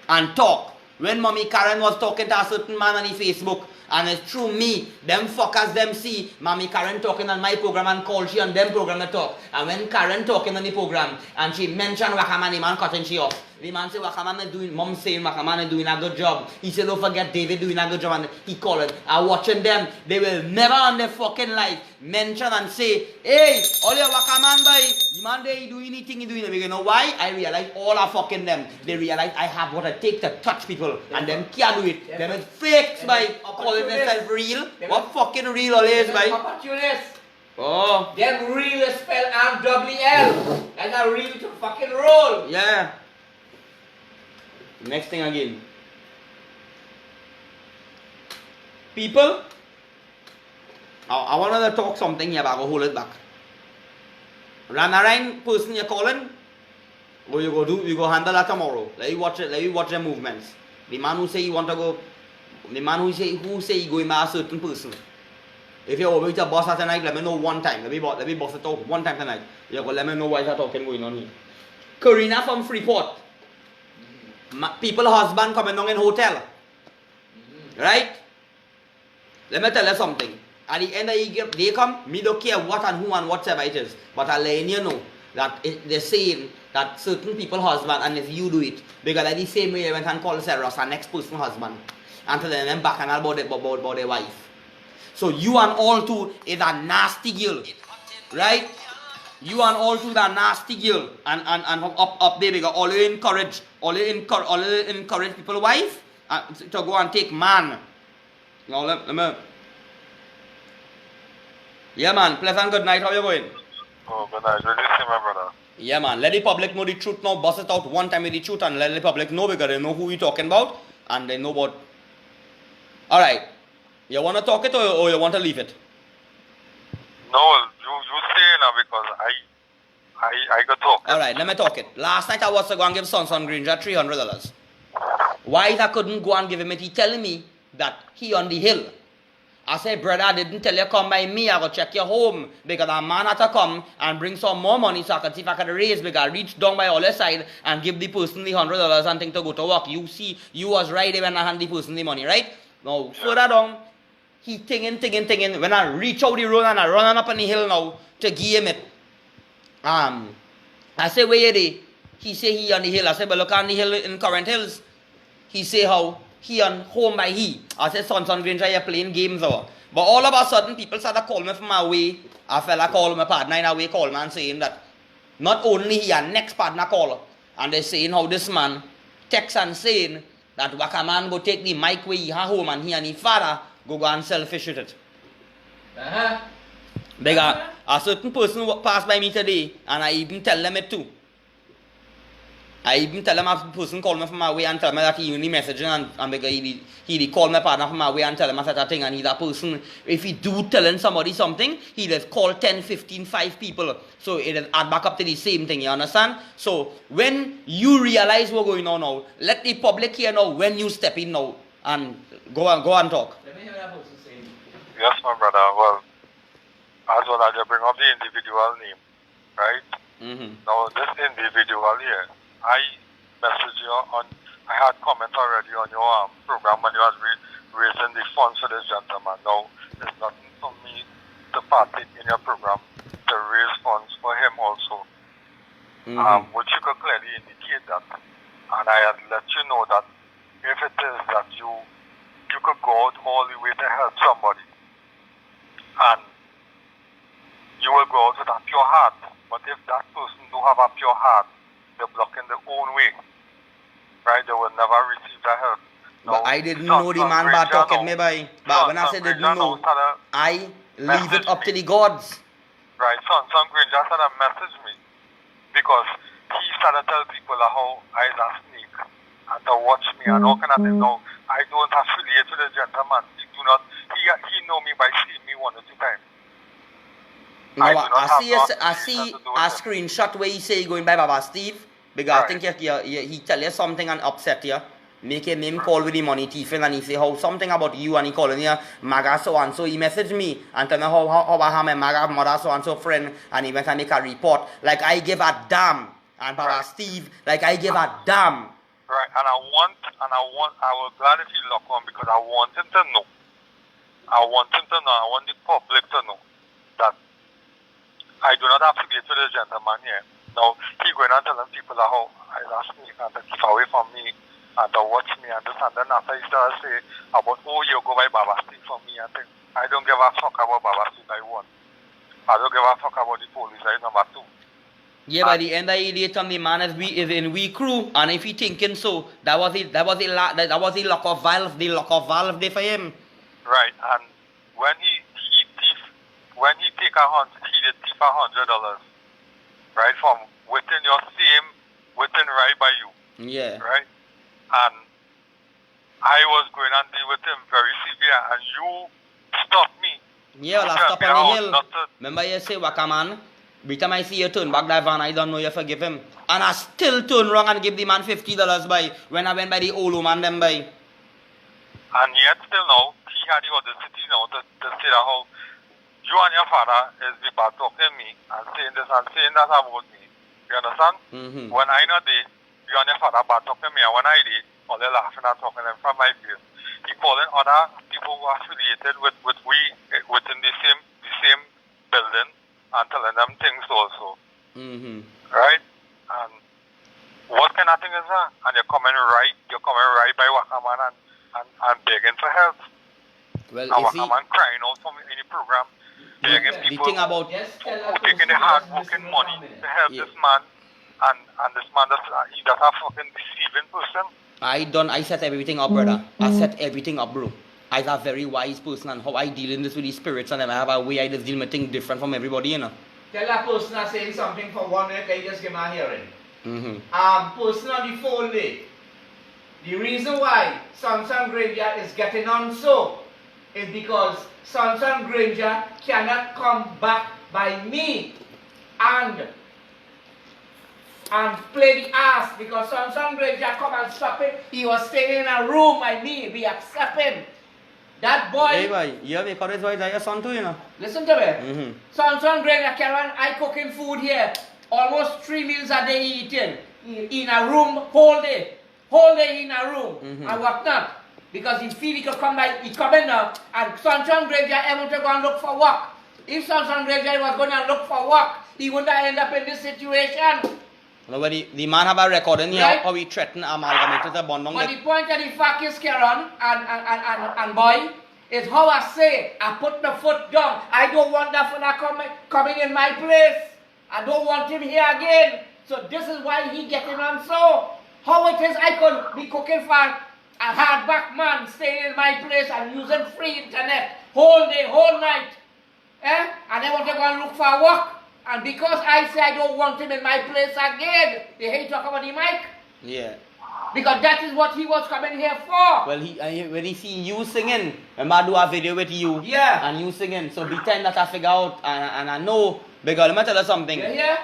and talk. When Mommy Karen was talking to a certain man on the Facebook, and it's through me, them fuckers them see Mommy Karen talking on my program and call she on them program to talk. And when Karen talking on the program and she mentioned Wakaman, the man cutting she off. The man say Wakaman is doing, mom saying Wakaman is doing a good job. He said don't forget David doing a good job and he calling. And watching them, they will never on their fucking life mention and say, hey, all your Wakaman boy, the man there he doing anything he doing. You know why? I realize all are fucking them. They realize I have what it takes to touch people and them can't do it. Them is fakes by calling themselves real. What fucking real all is by? Opportunists. Oh. Them real is spelled R-double-L. That's a real to fucking roll. Yeah. Next thing again. People, I want to talk something here, but I go hold it back. Ranarain person you're calling, what you go handle that tomorrow. Let you watch the movements. The man who say you want to go, the man who say he going by a certain person. If you're over with your boss tonight, let me know one time. Let me boss it out one time tonight. You go let me know why is that talking going on here. Karina from Freeport. People husband coming down in hotel. Right? Let me tell you something. At the end of the year, they come, me don't care what and who and whatever it is. But I'll let you know that they're saying that certain people husband and if you do it. Because like the same way I went and called Sarah, our next person husband. And tell them back and about their wife. So you and all two is a nasty girl. Right? You and all two are nasty girl. And up there because all you encourage people's wife to go and take man. Now let me. Yeah man, pleasant good night, how you going? Oh, good night. Really see my brother. Yeah man, let the public know the truth now, bust it out one time with the truth and let the public know because they know who you're talking about and they know what. Alright, you want to talk it or you want to leave it? No, you say now because I got talk. Alright, let me talk it. Last night I was to go and give Son Granger $300. Why I couldn't go and give him it? He telling me that he on the hill. I said, brother, I didn't tell you come by me. I go check your home because a man had to come and bring some more money so I could see if I could raise because I reached down by all the side and give the person the $100 and think to go to work. You see, you was right there when I hand the person the money, right? Now, further down, he thinking. When I reach out the road and I run up on the hill now to give him it, I say, where you dey? He say he on the hill. I say, but look on the hill in Current Hills. He say how he on home by he. I said, son Granger, you're playing games or. But all of a sudden, people started calling me from my way. A fella called my partner in a way, called man saying that not only he and next partner caller, and they saying how this man text and saying that Waka man go take the mic where he ha home and he and his father go and selfish with it. They got a certain person who passed by me today, and I even tell them it too. I even tell them a person called me from my way and tell me that he only messaging and because he called my partner from my way and tell him that thing, and he's a person, if he do telling somebody something, he just call 10, 15, 5 people. So it is add back up to the same thing, you understand? So when you realize what's going on now, let the public hear now when you step in now and go and talk. Let me hear that person say. Yes, my brother. Well, as well as you bring up the individual name, right? Now, this individual here, I messaged you on, I had comments already on your program when you was raising the funds for this gentleman. Now, there's nothing for me to partake in your program to raise funds for him also. Which you could clearly indicate that. And I had let you know that if it is that you could go out all the way to help somebody, and you will go out with a pure heart. But if that person don't have a pure heart, they're blocking their own way. Right? They will never receive the help. But I didn't know the man bad talking me by. But when I said didn't know, I leave it up to the gods. Right, son Granger started message me because he started tell people how I is a snake and to watch me and all kind of things. Now, I don't affiliate with the gentleman. He know me by seeing me 1 or 2 times. No, I see a screenshot where he say he going by Baba Steve because right. I think he tell you something and upset you. Make him call with the money thiefing and he say how something about you and he calling you Maga so and so. He messaged me and tell me how I have my Maga mother so and so friend and he went and make a report. Like I give a damn. And Baba right. Steve, like I give a damn. Right, and I was glad if he lock on because I want him to know. I want the public to know that I do not have to be to the gentleman here. Now, he going and telling people how I asked me and to keep away from me and to watch me and this and then after he started say about, oh, you go by Baba Steve for me and things. I don't give a fuck about Baba Steve, I want. I don't give a fuck about the police, I number 2. Yeah, by the end of the day, the man is in we crew, and if he thinking so, that was the lock of valve there for him. Right, and when he take he did thief $100, right, from within right by you. Yeah. Right, and I was going and deal with him very severe, and you stopped me. Yeah, well, I stop on the hill. Remember you say, Waka man? Every time I see you turn back that van, I don't know you forgive him. And I still turn wrong and give the man $50 by when I went by the old woman them by. And yet still now, he had the audacity now to say that how you and your father is the bad talking me and saying this and saying that about me. You understand? When I know this, you and your father bad talking me, and when I did, all they laughing and talking them from my face. He calling other people who are affiliated with we within the same building. And telling them things also. Right? And what kind of thing is that? And you're coming right by Wakaman and begging for help. Well, and Wakaman crying out for me in the program, begging people the thing about who taking the hard working money to help this man. And this man, he's just a fucking deceiving person. I set everything up, brother. I set everything up, bro. I'm a very wise person and how I deal in this with the spirits and I have a way I just deal with things different from everybody, you know. Tell that person I'm saying something for 1 minute, I just give my hearing. Person on the phone there, the reason why Samson Granger is getting on so is because Samson Granger cannot come back by me and play the ass because Samson Granger come and stop him. He was staying in a room by me, we accept him. That boy. Hey, boy, you have a courage why your son too, you know. Listen to me. Samson Granger Karen, I cooking food here. Almost 3 meals a day eating. In a room, whole day in a room. And what not? Because he feel he could come by, he come in now. And Samson Granger able to go and look for work. If Samson Granger was going to look for work, he wouldn't end up in this situation. No, but the man have a record in here Right. how he threatened amalgamated the bond. But the point of the fact is, Karen and boy, is how I say, I put my foot down. I don't want that fella coming in my place. I don't want him here again. So this is why he getting on so. How it is I could be cooking for a hardback man staying in my place and using free internet whole day, whole night. And I want to go and look for work. And because I say I don't want him in my place again, they hate talk about the mic. Yeah. Because that is what he was coming here for. Well, when he see you singing, remember I do a video with you. Yeah. And you singing. So the time that I figure out and I know, because let me tell you something. Yeah.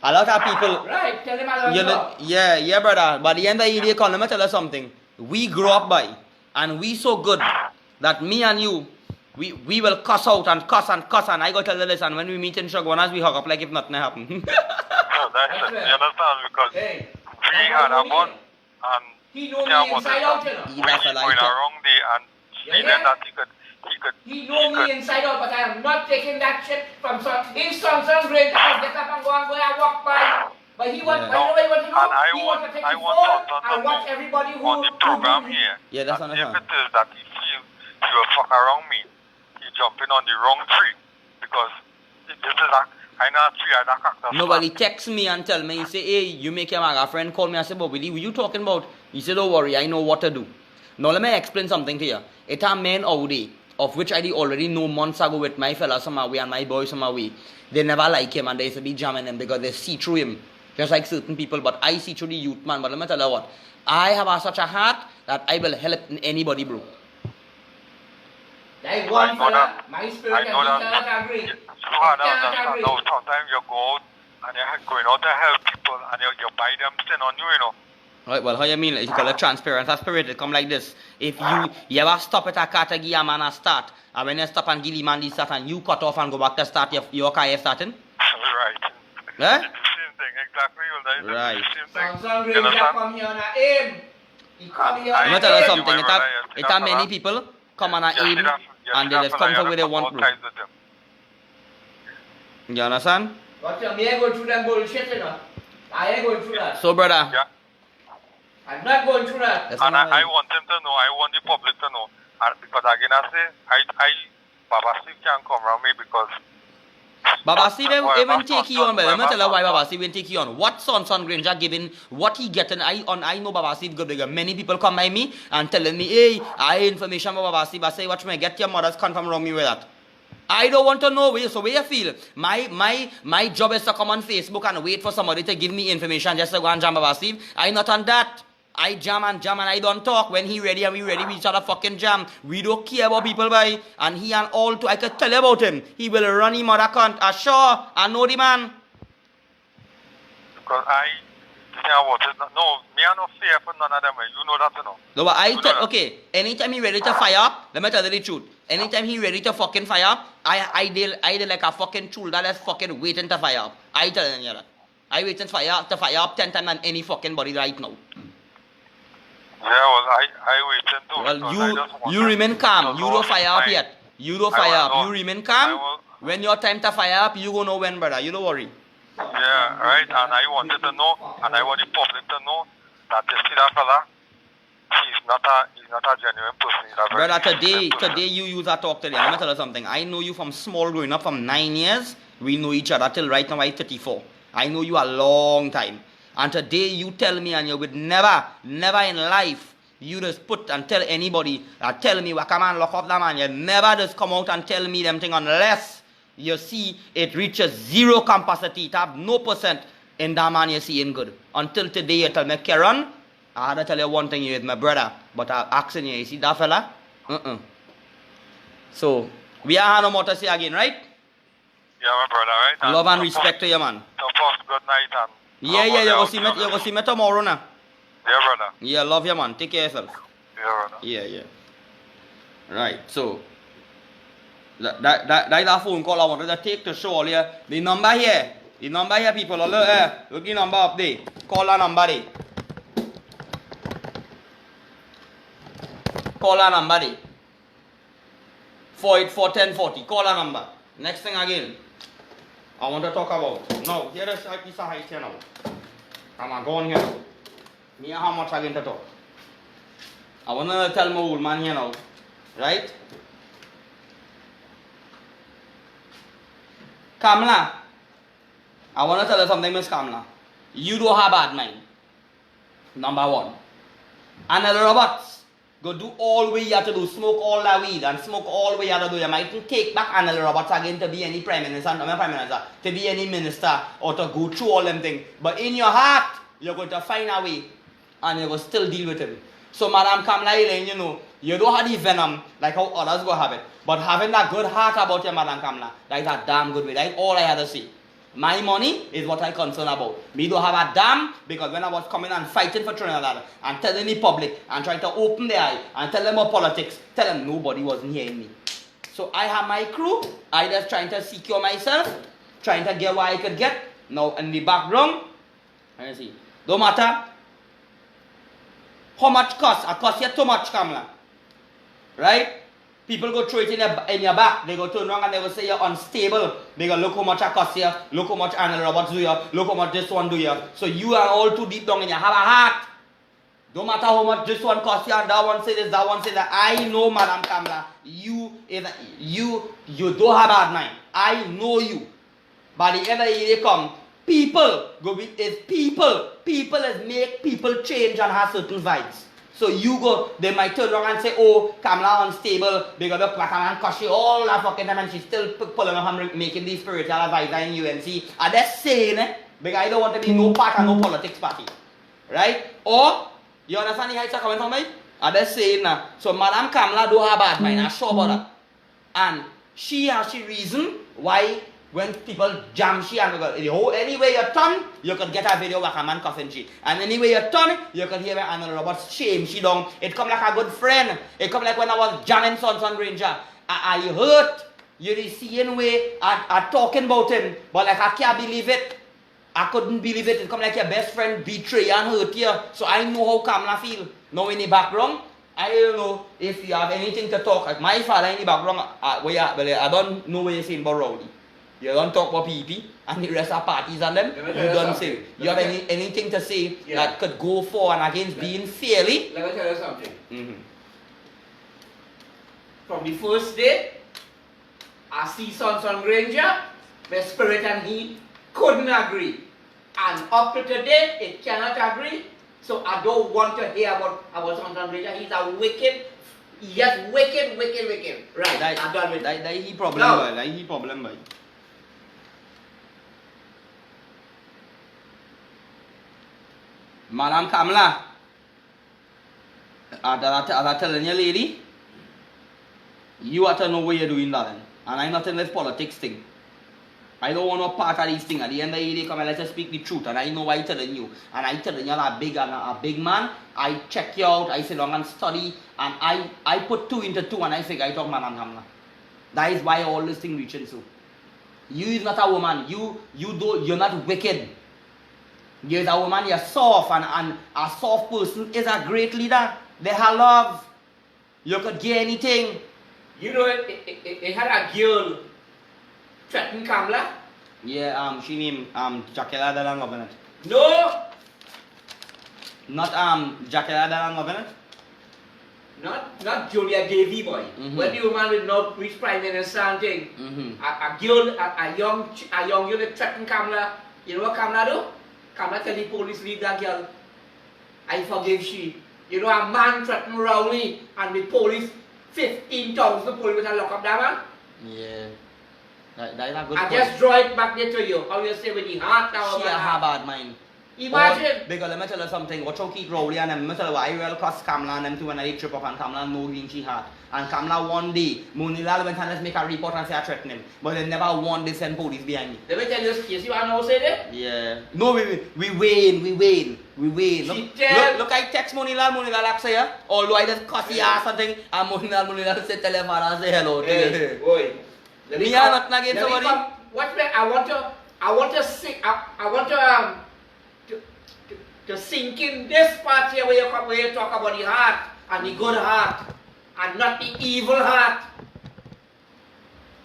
A lot of people. Right, tell him I don't Yeah, brother. But at the end of the day, let me tell you something. We grew up by, and we so good that me and you, we will cuss out and cuss and cuss, and I go tell you this, and when we meet in Shogwanas, we hug up like if nothing happened. No, that's it. You understand? Because we had a bond, and he know me inside out, you know. He when that's he a going a lighter. wrong day and feeling that he could He know me inside out, but I am not taking that shit from some. If some great guys get up and go and walk by. But he wants, Yeah. you know what he wants to do? And I He want- wants to take I his want phone Tonton and to watch know everybody who on the program who- here. Yeah, that's that understand. if it is that he feel he will fuck around me, he jumping on the wrong tree. Because this is I know a tree, I know cactus. Nobody texts me and tell me, he say, hey, you make your maga friend call me. I say, but Willie, what you talking about? He said, don't worry, I know what to do. Now let me explain something to you. It's a man out there, of which I already know months ago with my fellas some way and my boys some way. They never like him and they used to be jamming him because they see through him. Just like certain people, but I see through the youth man. But let me tell you what, I have such a heart that I will help anybody, bro. Like one I know fella, that. my I spirit know and he that. cannot agree. You hard to Cannot understand agree. now. Sometimes you go out and you're going out to help people and you buy them sin on you, you know. Right, well, how you mean? You call it transparent. That's spirit. It come like this. If you ever stop at a car to give a man a start, and when you stop and give the man the start and you cut off and go back to start your car you starting? Right. Eh? It's the same thing, exactly. Right. It's the same thing. Some You great guy understand? come here on a aim. He come here Let on me a tell you aim. something. my brother, you see It that have many fella? people come on a You see aim that- you and see they that just fella, come you from where they have to want, all bro. kinds with him. You understand? But me ain't going through that bullshit, you know. I ain't going through that. So, brother. Yeah. I'm not going through that. That's And not I want him to know, I want the public to know. And because again, I say, Baba Steve can't come around me because Baba Steve even take you on, but let me tell you why Baba Baba Steve even take you on. What Son Granger giving, what he getting, I know Baba Steve good because many people come by me and telling me, hey, I have information about Baba Steve. I say, watch me, get your mother's confirm wrong me with that. I don't want to know where, so where you feel. My job is to come on Facebook and wait for somebody to give me information just to go and jam Baba Steve. I not on that. I jam and I don't talk. When he ready and we ready, we start a fucking jam. We don't care about people by. And he and all too, I could tell you about him. He will run him mother cunt. Sure, I know the man. because no, me I no fear for none of them. You know that, you know. No, but I You know tell, that. okay, anytime he ready to fire up, let me tell you the truth. Anytime he ready to fucking fire up, I deal like a fucking tool that is fucking waiting to fire up. I tell you that. I waiting to fire up 10 times than any fucking body right now. Yeah, well, I waiting too. Well, because I just want you them remain calm. to You know don't fire up I- yet. You don't I fire will up. know. You remain I calm. will- When your time to fire up, you gonna know when, brother. You don't worry. Yeah, right. And I wanted to know, and I want the public to know that you see that fella, he's not a genuine person. He's a very Brother, innocent person. today you use a talk today. Let me tell you something. I know you from small growing up from 9 years. We know each other till right now I'm 34. I know you a long time. And today you tell me and you would never in life you just put and tell anybody that tell me what come and lock up that man. You never just come out and tell me them thing unless you see it reaches zero capacity. It have no percent in that man you see in good. Until today you tell me, Karen, I had to tell you one thing, you is my brother, but I'm asking you see that fella? So, we are no more to say again, right? Yeah, my brother, right? Love and respect to you, man. So first, good night and... Yeah, you go see me tomorrow now. Yeah, brother. Yeah, love you, man. Take care of yourself. Yeah, brother. Yeah. Right, so, that phone call I wanted to take to show all you. The number here, people, look the number up there. Call that number there. Call that number there. 484-1040. Call that number. Next thing again, I want to talk about. No, here is a height here now. I'm going here. Me and how much I going to talk. I want to tell my old man here now. Right? Kamala, I want to tell you something, Miss Kamala. You don't have bad mind. Number one. And the robots go do all we have to do, smoke all that weed and smoke all we have to do. You might take back and the robots again to be any prime minister, to be any minister or to go through all them things. But in your heart, you're going to find a way and you're going to still deal with him. So Madam Kamala, you know, you don't have the venom like how others go have it. But having that good heart about your Madam Kamala, that's a damn good way. That's all I had to say. My money is what I concern about. Me don't have a damn, because when I was coming and fighting for Trinidad and telling the public and trying to open their eye and tell them about politics, tell them nobody wasn't hearing me. So I have my crew. I just trying to secure myself, trying to get what I could get. Now in the background, let me see. Don't matter how much cost. I cost you too much, Kamala. Right? People go throw it in your back. They go turn around and they go say you're unstable. They go look how much I cost you. Look how much Arnold Roberts do you. Look how much this one do you. So you are all too deep down in you. Have a heart. Don't matter how much this one cost you and that one say this, that one say that. I know, Madam Kamala, you don't have bad mind. I know you. By the end of the day come, people is make people change and have certain vibes. So you go, they might turn around and say, oh, Kamala unstable, because the Kamala cost you all that fucking time and she's still pulling up and making these spiritual advisor in UNC. And that's saying, because I don't want to be no part of no politics party. Right? Or, you understand the heights are coming from me? And that's saying, so Madam Kamala don't have bad mind, I'm sure about that. And she has she reason why when people jam she and anyway you turn, you could get a video of a man coughing she. And anyway you turn, you could hear Arnold Roberts shame she down. It come like a good friend. It come like when I was jamming Son Ranger. I hurt. You the same way I talking about him. But like I can't believe it. I couldn't believe it. It come like your best friend betray and hurt you. So I know how Kamala feel. Now in the background, I don't know if you have anything to talk. Like my father in the background, I don't know what you're saying about Rowdy. You don't talk about PP and the rest of parties and them. You don't say. You have anything to say that could go for and against being fairly? Let me tell you something. From the first day, I see Son Granger, where Spirit and he couldn't agree. And up to today, it cannot agree. So I don't want to hear about Son Granger. He's a wicked. Yes, wicked. Right, I'm done with that. That he problem by. Madam Kamala, as I telling you, lady, you have to know what you're doing, darling. And I'm not in this politics thing. I don't want no part of these things. At the end of the day, come and let us speak the truth. And I know why I'm telling you. And I'm telling you, a big man. I check you out. I sit down and study. And I put two into two and I figure I talk Madam Kamala. That is why all this thing reaching so. You is not a woman. You're not wicked. You're a woman, you're soft, and a soft person is a great leader. They have love. You could get anything. You know, it had a girl threaten Kamala. Yeah, she named Jaquela Dalang of it. No! Not Jaquela Dalang of it? Not Julia Davy boy. When the woman did not reach prime minister and thing, a girl, a young girl threatened Kamala. You know what Kamala do? Kamala tell the police leave that girl. I forgive she. You know a man threatened Rowley and the police 15,000 police will lock up that man. Yeah. That is a good I point. just draw it back there to you. How you say with the heart now? She have bad mind. Imagine. Because let me tell you something. Watch how keep Rowley and them. Let me tell you why I will cost Kamala and them to when I trip up and Kamala know green she had. And Kamala one day, Munilal went and let's make a report and say I threaten him. But they never want this send police behind me. Let me tell you this case. You want to know say that? Yeah. No, we win. Look, I text Munilal say, although I just cuss ass something, and Munilal say tell her father say hello. Hey, boy. Me are not against somebody. Watch me. I want to sing. I want to sink in this part here where you talk about the heart and the good heart and not the evil heart.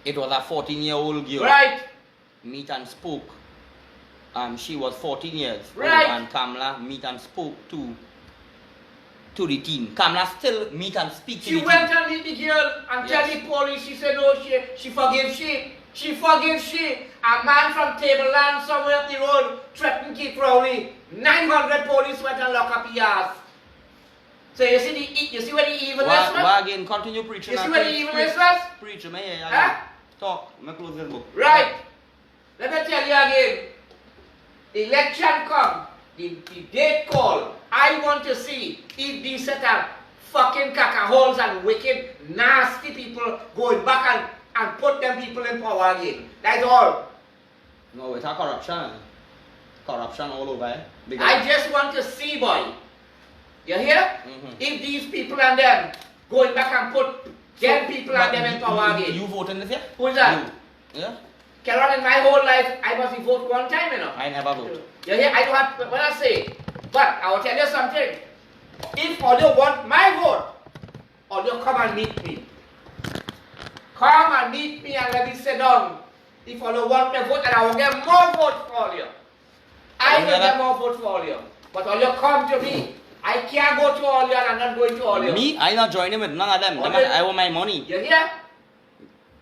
It was a 14-year-old girl. Right. Meet and spoke. she was 14 years Right. old, and Kamala meet and spoke to the teen. Kamala still meet and speak to She the went teen. and meet the girl and tell the police, she said, no, she forgive she. She forgive she. A man from Tableland somewhere up the road threatened Keith Rowley. 900 police went and lock up his ass. So you see where the evil is, man? Why again? Continue preaching. You see and where the preach- evil preach- is, man? Preach, man. Yeah, Huh? Talk. I'm close this book. Right. Let me tell you again. Election come. The date call. I want to see if these set of fucking cacaholes and wicked, nasty people going back and put them people in power again. That's all. No, it's a corruption. Corruption all over. Big I just want to see, boy. You hear? Mhm. If these people and them going back and put them people and them in power again. You voting this year? Who is that? You. Yeah? Caron, in my whole life, I must vote one time, you know. I never vote. You hear? I don't have, when I say, but I will tell you something. If all you want my vote, all you come and meet me. Come and meet me and let me sit down. If all you want my vote, and I will get more votes for all you. I will get more votes for all you. But all you come to me. I can't go to all you and I'm not going to all you. Me? I not joining with none of them. Okay. I want my money. You hear?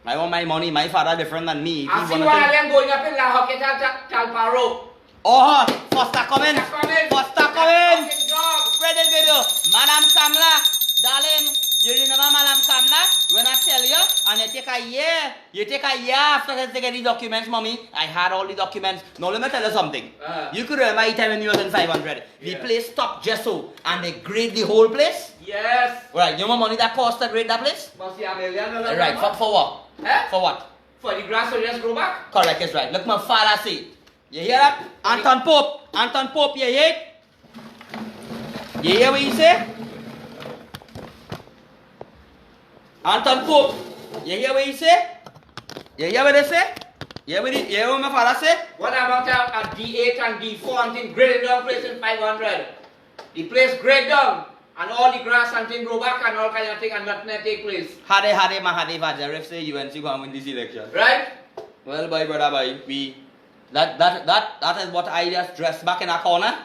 I want my money. My father different than me. If I he see wanna one of think- them going up in La Hoqueta Talparo. Oh, Foster coming. Foster Foster coming. Fucking dog. Spread the video. Madam Kamala, darling, you remember Madam Kamala? When I tell you, and you take a year after to get the documents, mommy. I had all the documents. Now let me tell you something. You could remember the time when you was in 500. The Yeah. place stopped gesso and they grade the whole place. Yes. Right, you know how much money that cost to grade that place? Must be $1,000,000. Right, for what? Eh? For what? For the grass to just grow back. Correct, it's right. Look, my father say. You hear that? Anton Pope, you hear it? You hear what he say? Anton Pope, you hear what he say? You hear what they say? You hear what my father say? What about a D8 and D4 and thing graded down place in 500? The place grade down and all the grass and thing grow back and all kind of thing and nothing take place. Hade, Vajaref say UNC go and win this election. Right? Well, boy, brother, boy, that is what I just dressed back in a corner.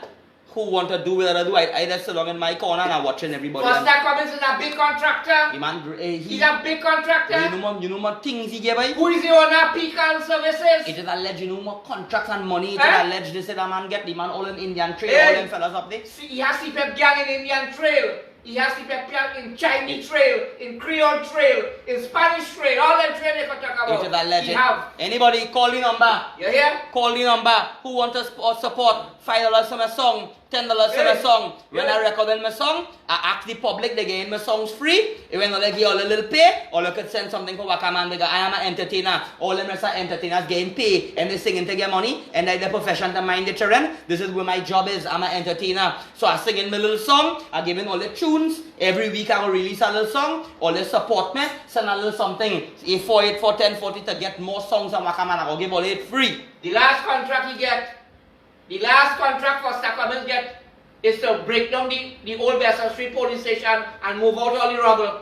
Who want to do what I do? I just sit down in my corner and I'm watching everybody. Foster Cummins is a big contractor. The man, He's a big contractor. you know more things he gave, boy? Who is the owner of Pecan Services? It is alleged, you know more contracts and money. It Eh? is alleged, they say the man get the man all in Indian trade, Hey. all them fellas up there. See, he has the pep gang in Indian Trail. He has the pep gang in Chinese Trail, in Creole Trail, in Spanish Trail. All them trail they can talk about. It is alleged. He have. Anybody call the number? You hear? Call the number. Who want to support $5 for my song, $10 for my Hey. song. When Yeah. I record my song, I ask the public they get my songs free. Even though they give all a little pay, or they could send something for Wakaman. They go, I am an entertainer. All them rest are entertainers getting pay, and they singing to get money. And I the profession to mind the children. This is where my job is. I'm an entertainer. So I sing in my little song. I give in all the tunes. Every week I will release a little song. All they support me, send a little something. 848 410 40 to get more songs on Wakaman. I will give all it free. The last contract he get, the last contract for Cummins get is to break down the old Besson Street police station and move out all the rubble.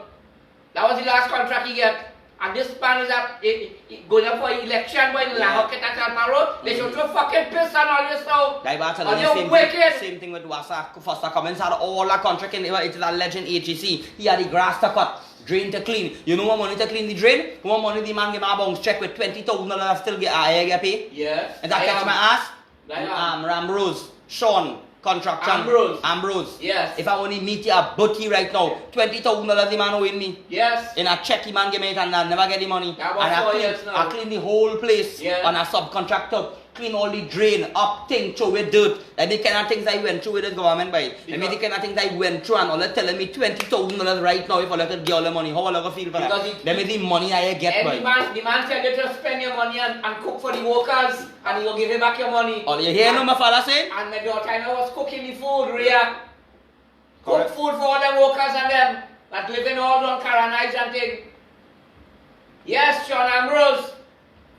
That was the last contract he get. And this man is going up for election by La Hoqueta Talparo. They should throw fucking piss on all this stuff. Like I tell Are you, you same wicked? same thing with Wasa. Foster Cummins had all that contract in it. It's a legend HEC. He had the grass to cut, drain to clean. You know what money to clean the drain? You want money the man give my bounce check with $20,000 still get pay? Yes. And that catch my ass? I am. Ramrose, Sean, contract. Ambrose. Yes. If I only meet you a bookie right now, $20,000 the man owing me. Yes. In a check, the man give me it and I never get the money. That was And I 4 clean, years now. I clean the whole place Yeah. on a subcontractor. Clean all the drain, up thing, throw with dirt. And the kind of things I went through with this government by. I mean the kind of things I went through and all they're telling me $20,000 right now if I could get all the money. How will I feel for Because that? Let me the money I get And by. the man tell you to spend your money and cook for the workers and he will give you back your money. Oh, you hear no my father say? And my daughter I was cooking the food, Rhea. Cook Correct. food for all them workers and them that living all on Caranites and thing. Yes, Sean Ambrose.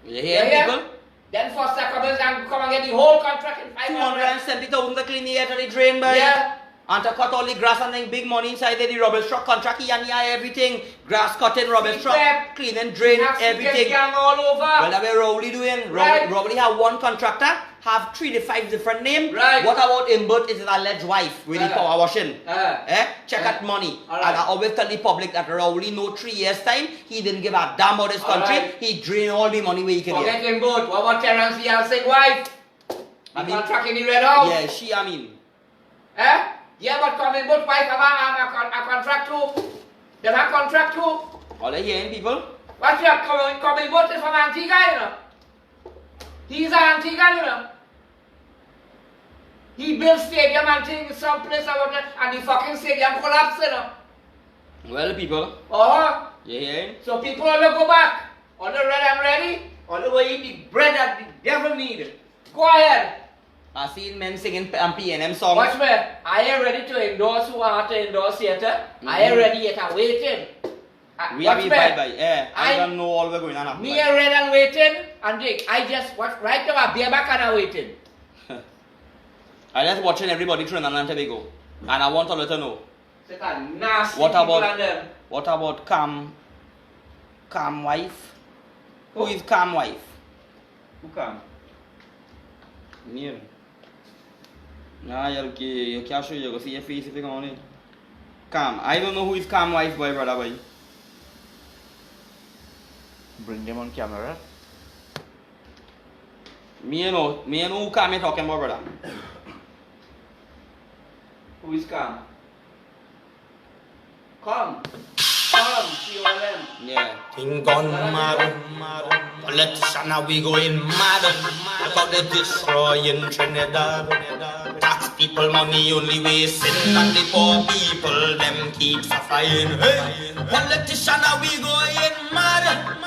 You hear Yeah. people? Then Foster Cummins and come and get the whole contract in 500. $270,000 to clean the air to the drain by. Yeah. And to cut all the grass and then big money inside the rubbish truck contract, he and he everything. Grass cutting, rubbish truck, cleaning, drain, Have to get everything. gang all over. Well, that's what Rowley doing. Right. Rowley have one contractor. have 3 to 5 different names. Right. What about Imbert is his alleged wife with the power washing? Check out money. All And right. I always tell the public that Rowley know 3 years time, he didn't give a damn about this country. right. He drained all the money where he can Forget get. him both. What about Terence Yalsing's wife? I mean, Contract in the Red House? yeah, she, I mean. Yeah, but coming both wife have a contract too. They have contract too. All they hearing people? What's your coming both is from Antigua, you know? He's an Antigua, you know? He built stadium and things someplace about it, and the fucking stadium collapsed, you know? Well, people. You hearing? So people all go back. All the red and ready. All the way eat the bread that the devil needed. Go ahead. I seen men singing PNM songs. Watch me. I am ready to endorse who want to endorse theater. I am ready yet. I'm waiting. We have Watch been me. by. Yeah, I don't know all we're going on. Me and red and waiting. And Dick, I just watch right now. I be back and I'm waiting. I just watching everybody through Trinidad and Tobago. And I want to let her know. Such a nasty What people about and them. what about Cam wife? Who is Cam wife? Who come? Me. Nah, you can't show you go see your face if you go on it. Cam. I don't know who is Cam wife, boy, brother, boy. Bring them on camera. Me know who Cam is talking about, brother. Who is come? Come. See all them. Yeah. Thing gone mad. Politician are we going mad. Look how they destroying Trinidad. Tax people money only wasting, and the poor people them keep suffering. Hey, politician are we going mad.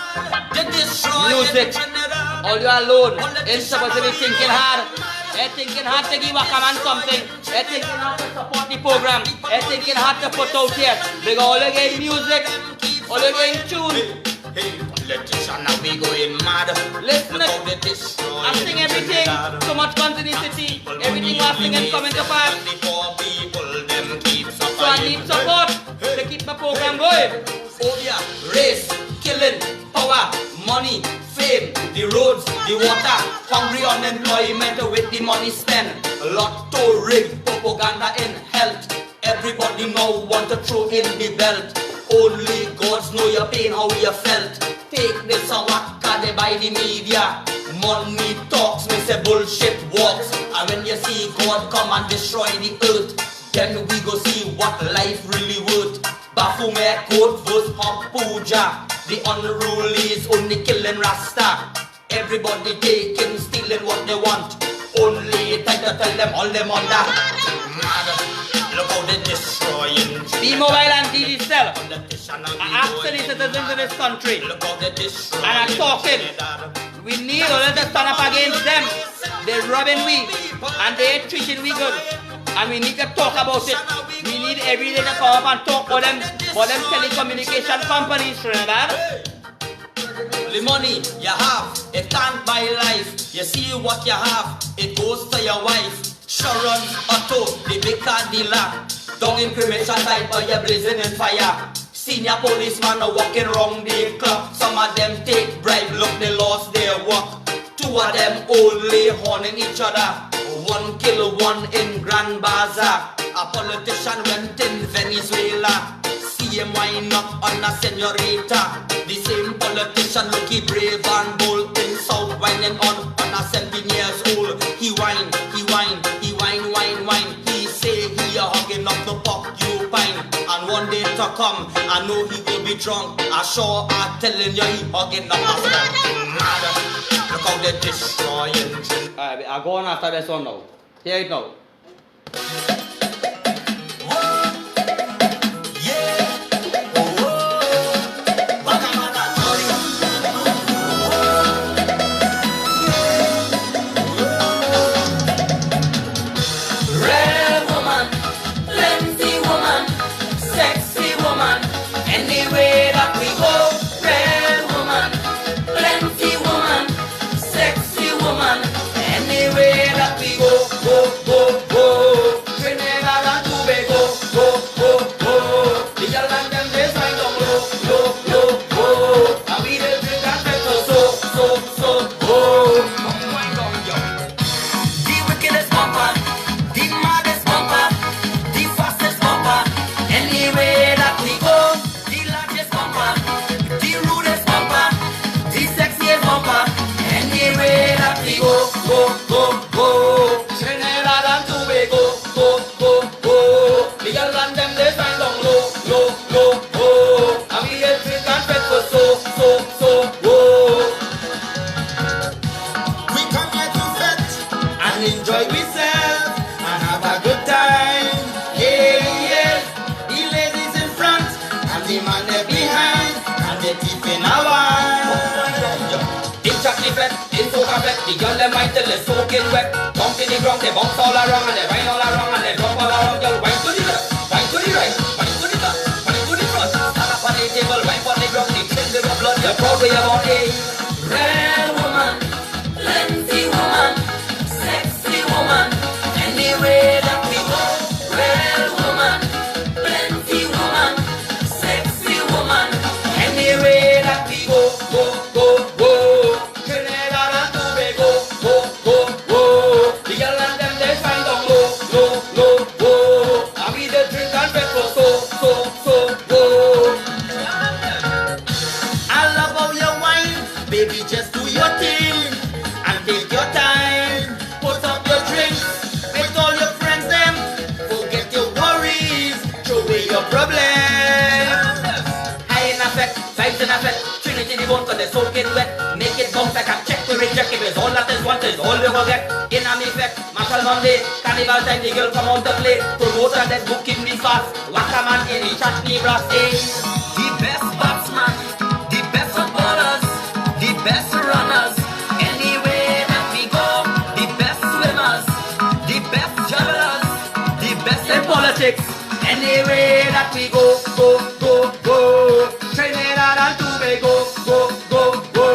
They destroying Music. Trinidad. All you alone. It's supposed to be thinking hard. They're thinking hard to give a command something. They're thinking hard to support the program. They're thinking hard to put out here. Because all you get music, all you get tune. Hey, politician are we going mad. Listen, Look how they destroying I'm singing everything. Trinidad. So much continuity. Everything was singing coming to pass. And the poor people them keep So I suffering. need support to keep my program going. Oh yeah, race, killing, power, money, fame, the roads, the water, hungry unemployment with the money spent. A lot to rig, propaganda in health. Everybody now want to throw in the belt. Only gods know your pain, how you felt. Take this and what can they buy the media? Money talks, me say bullshit walks. And when you see God come and destroy the earth, then we go see what life really worth. Baphomet code verse Hop Puja. The unrulies only killing Rasta. Everybody taking, stealing what they want. Only time to tell them all them on that. Mad, look how they destroying. B-Mobile and DD Cell. Politician and I ask the citizens in this country. look how they destroying. And I'm talking. We need all of us to stand up against them. They're robbing we. And they're treating we good. And we need to talk about it. We need every day to come up and talk for them telecommunication companies, Trinidad. The money you have, it can't buy life. You see what you have, it goes to your wife. Sharon Otto, the big car dealer. Down in cremation site, but you're blazing in fire. Senior policeman are walking round the clock. Some of them take bribe, look they lost their work. Two of them only horning each other. One kill one in Grand Bazaar. A politician went in Venezuela. See him wind up on a senorita. The same politician looky brave and bold in South whining on a 17 years old. He whine. He say he a hugging up the porcupine. And one day to come, I know he will be drunk. I sure I'm telling you he hugging up a fucking mother. Look how they destroying. Alright, I'll go on after this one now. Hear it now. fret, it's so fret. The girl them wine till they soaking wet. Bump in the ground, they bounce all around and they wine all around and they drop all around. Girl, wine to the left, wine to the right, wine to the back, wine to the front. Stand up on the table, wine on the ground, they chill the blood. You're proud where you're born, eh? Real woman, plenty woman, sexy woman. Anywhere that we go, real woman, plenty woman, sexy woman. Anywhere that we go, go, go, go. Trinidad and Tobago, go, go, go. The girl and them they find down low, low, low, low. And we the drink and petrol, so, go. I love how you wine, baby, just do your thing and take your time. Put up your drinks with all your friends, them. Forget your worries, throw away your problems. High in effect, vibes in effect. Trinity the bone cause they're soaking wet. Make it bounce like a check to reject. If it's all that is want is all you will get. In an effect, Marshall Monday, Carnival time, the girl come out to play. Promoter that booking me fast. Wakaman in the chutney brass, eh? The best batsman, the best footballers, the best runners. Anywhere that we go, the best swimmers, the best jugglers, the best in politics. Anywhere that we go, go, go, go. Trinidad and Tobago, go, go, go.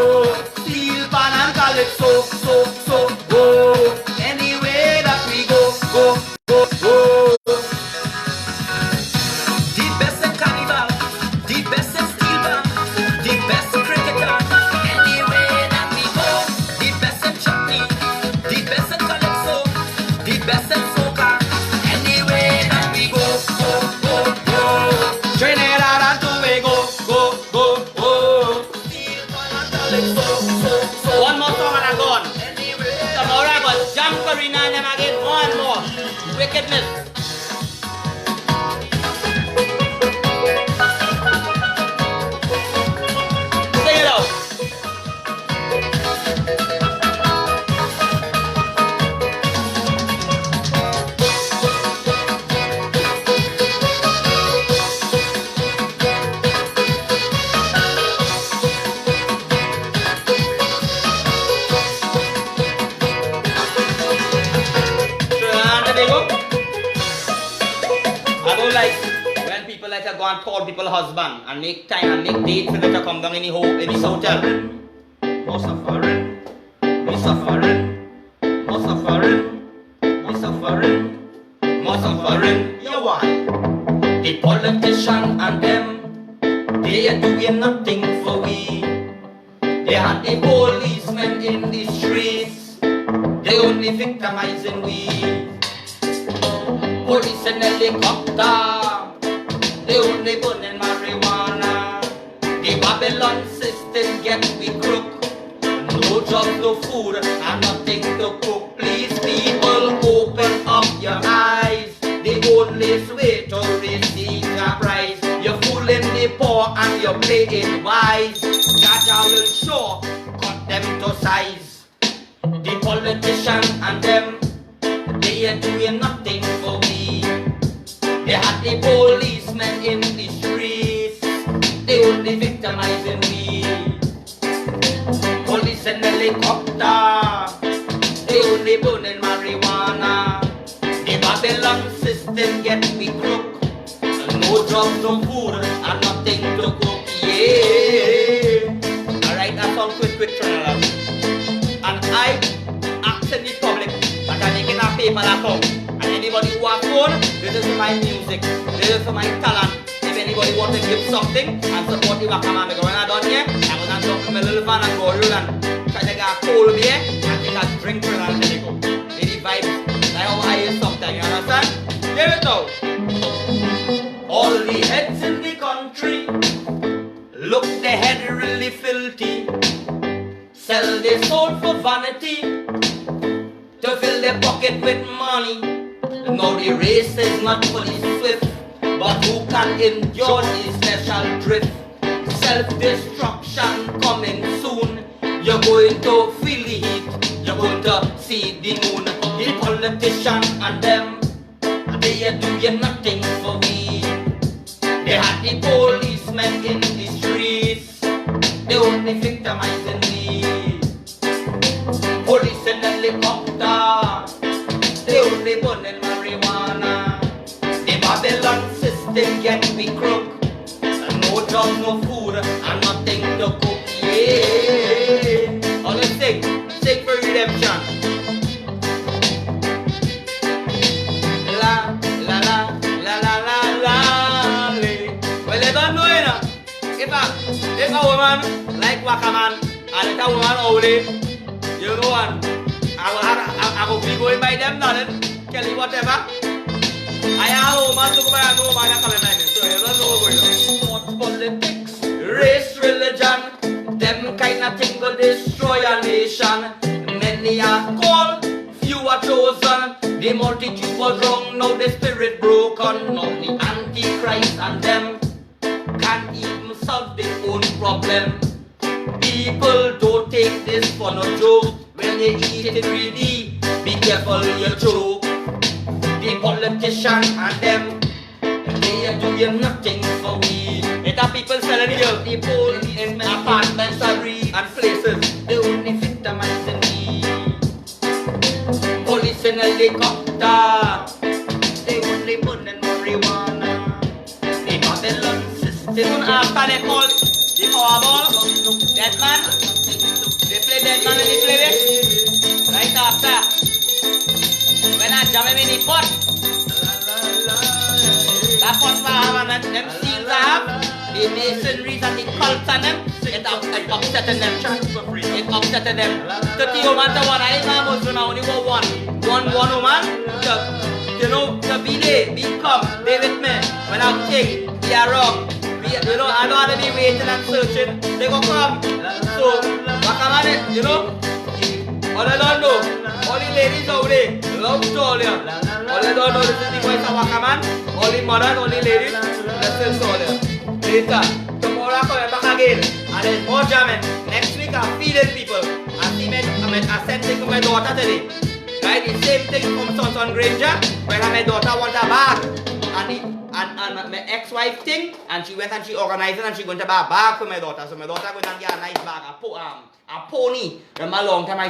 Steel pan and calypso, so, go. Anywhere that we go, go, go, go. The best in carnival, the best in steel band, the best cricketer. Anywhere that we go, the best in chutney, the best in calypso, the best in soca. Anywhere that we go, go, go, go. Trinidad and Tobago, go, go, go. Steel pan and calypso, so. One more song and I'm gone. Tomorrow I got jam Karina and then again one more. Wickedness. Sing it out. I don't like when people like to go and call people husband and make time and make dates for them to come down in the hotel. No suffering, we suffering, no suffering, we suffering, no suffering. You why? The politician and them, they are doing nothing for we. They had the policemen in the streets, they only victimizing we. Police and helicopter, they only burning marijuana. The Babylon system get we crook. No job, no food, and nothing to cook. Please people, open up your eyes. The only way to receive the prize. You're fooling the poor and you're playing wise. Jaja will show, cut them to size. The politician and them, they are doing nothing for me. They had the policemen in the streets, they only victimizing me. Police and helicopter, they only burning marijuana. The Babylon system get me crook. No job, no food, and nothing to cook. Yeah. Alright, that song quick, turn and I ask in the public that I'm making a paper that come. And anybody who has phone, this is my music, this is my talent. If anybody want to give something and support the Wakaman, because when I'm done here, I'm going to jump in my little van and go around and try to get a cold beer and take a drink for and then go. Lady vibes, like how I is sometimes, you understand? Give it now. All the heads in the country look the head really filthy. Sell their soul for vanity to fill their pocket with money. Now the race is not for the swift, but who can endure the special drift? Self-destruction coming soon. You're going to feel the heat, you're going to see the moon. The politician and them, they are doing nothing for me. They had the policemen in the streets, they only victimizing me. sing for redemption. La la la la la la la. Well, they don't know it. If a woman like Wakaman and if a woman old, you know what? I will be going by them, darling. Kelly, whatever. I have a woman to go by and no man coming by me. So you don't know what's going on. Sports, politics, race, religion, them kind of thing will destroy a nation. Many are called, few are chosen. The multitude was wrong, now the spirit broken. Now the Antichrist and them can't even solve their own problem. People don't take this for no joke. When they eat it greedy, be careful you choke. The politician and them, they are doing nothing for we. It are people selling here, the poor in apartments and places. They only victimizing me. Police in a helicopter, they only burning marijuana. The Babylon system after they call the Powerball, dead man. They play dead man and they play it right after. When I jam him in the pot, that pot will have and them seals have, the masonries and the cults and them, it upsetting them. It upsetting them. 30 women to one, I ain't a Muslim, I only want one woman to be there, be come, be with me. When I'm king, we are wrong. I don't want to be waiting and searching. They go come. So, Wakaman, all I don't know. All the ladies out there, love to all you. All I don't know, this is the voice of Wakaman. All the mothers, all the ladies, listen to all you. Later, tomorrow I'm coming back again. And there's more jamming. Next week I'm feeding people. I sent thing to my daughter today. Right, the same thing from Son Granger. When my daughter want a bag. And my ex-wife thing, and she went and she organized it and she going to buy a bag for my daughter. So my daughter going to get a nice bag, a pony. Remember a long time I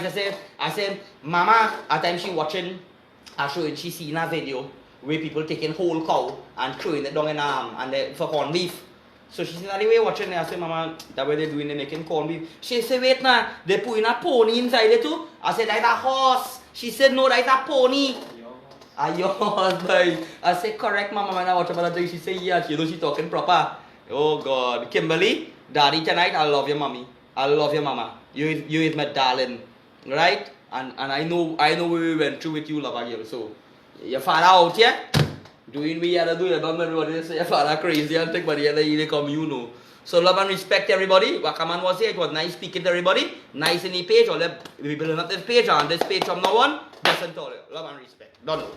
said, Mama, at time she watching, she seen a video where people taking whole cow and throwing it down in and for corned beef. So she said, anyway, watching it. I said, Mama, that way they doing, they making corned beef. She said, wait now, they putting a pony inside it too. I said, that's a horse. She said, no, that's a pony. Yours, boy. I say correct, Mama. When I watch about that, she say yeah. She knows she talking proper. Oh God, Kimberly, Daddy tonight. I love your mommy. I love your mama. You is my darling, right? And I know what we went through with you, love girl. So your father out here doing what you had to do. You don't know everybody say your father crazy and take body they come, you know. So love and respect everybody. Wakaman was here. It was nice speaking to everybody. Nice in the page. All the people on this page and this page from now on. Listen to all you. Love and respect. Don't know.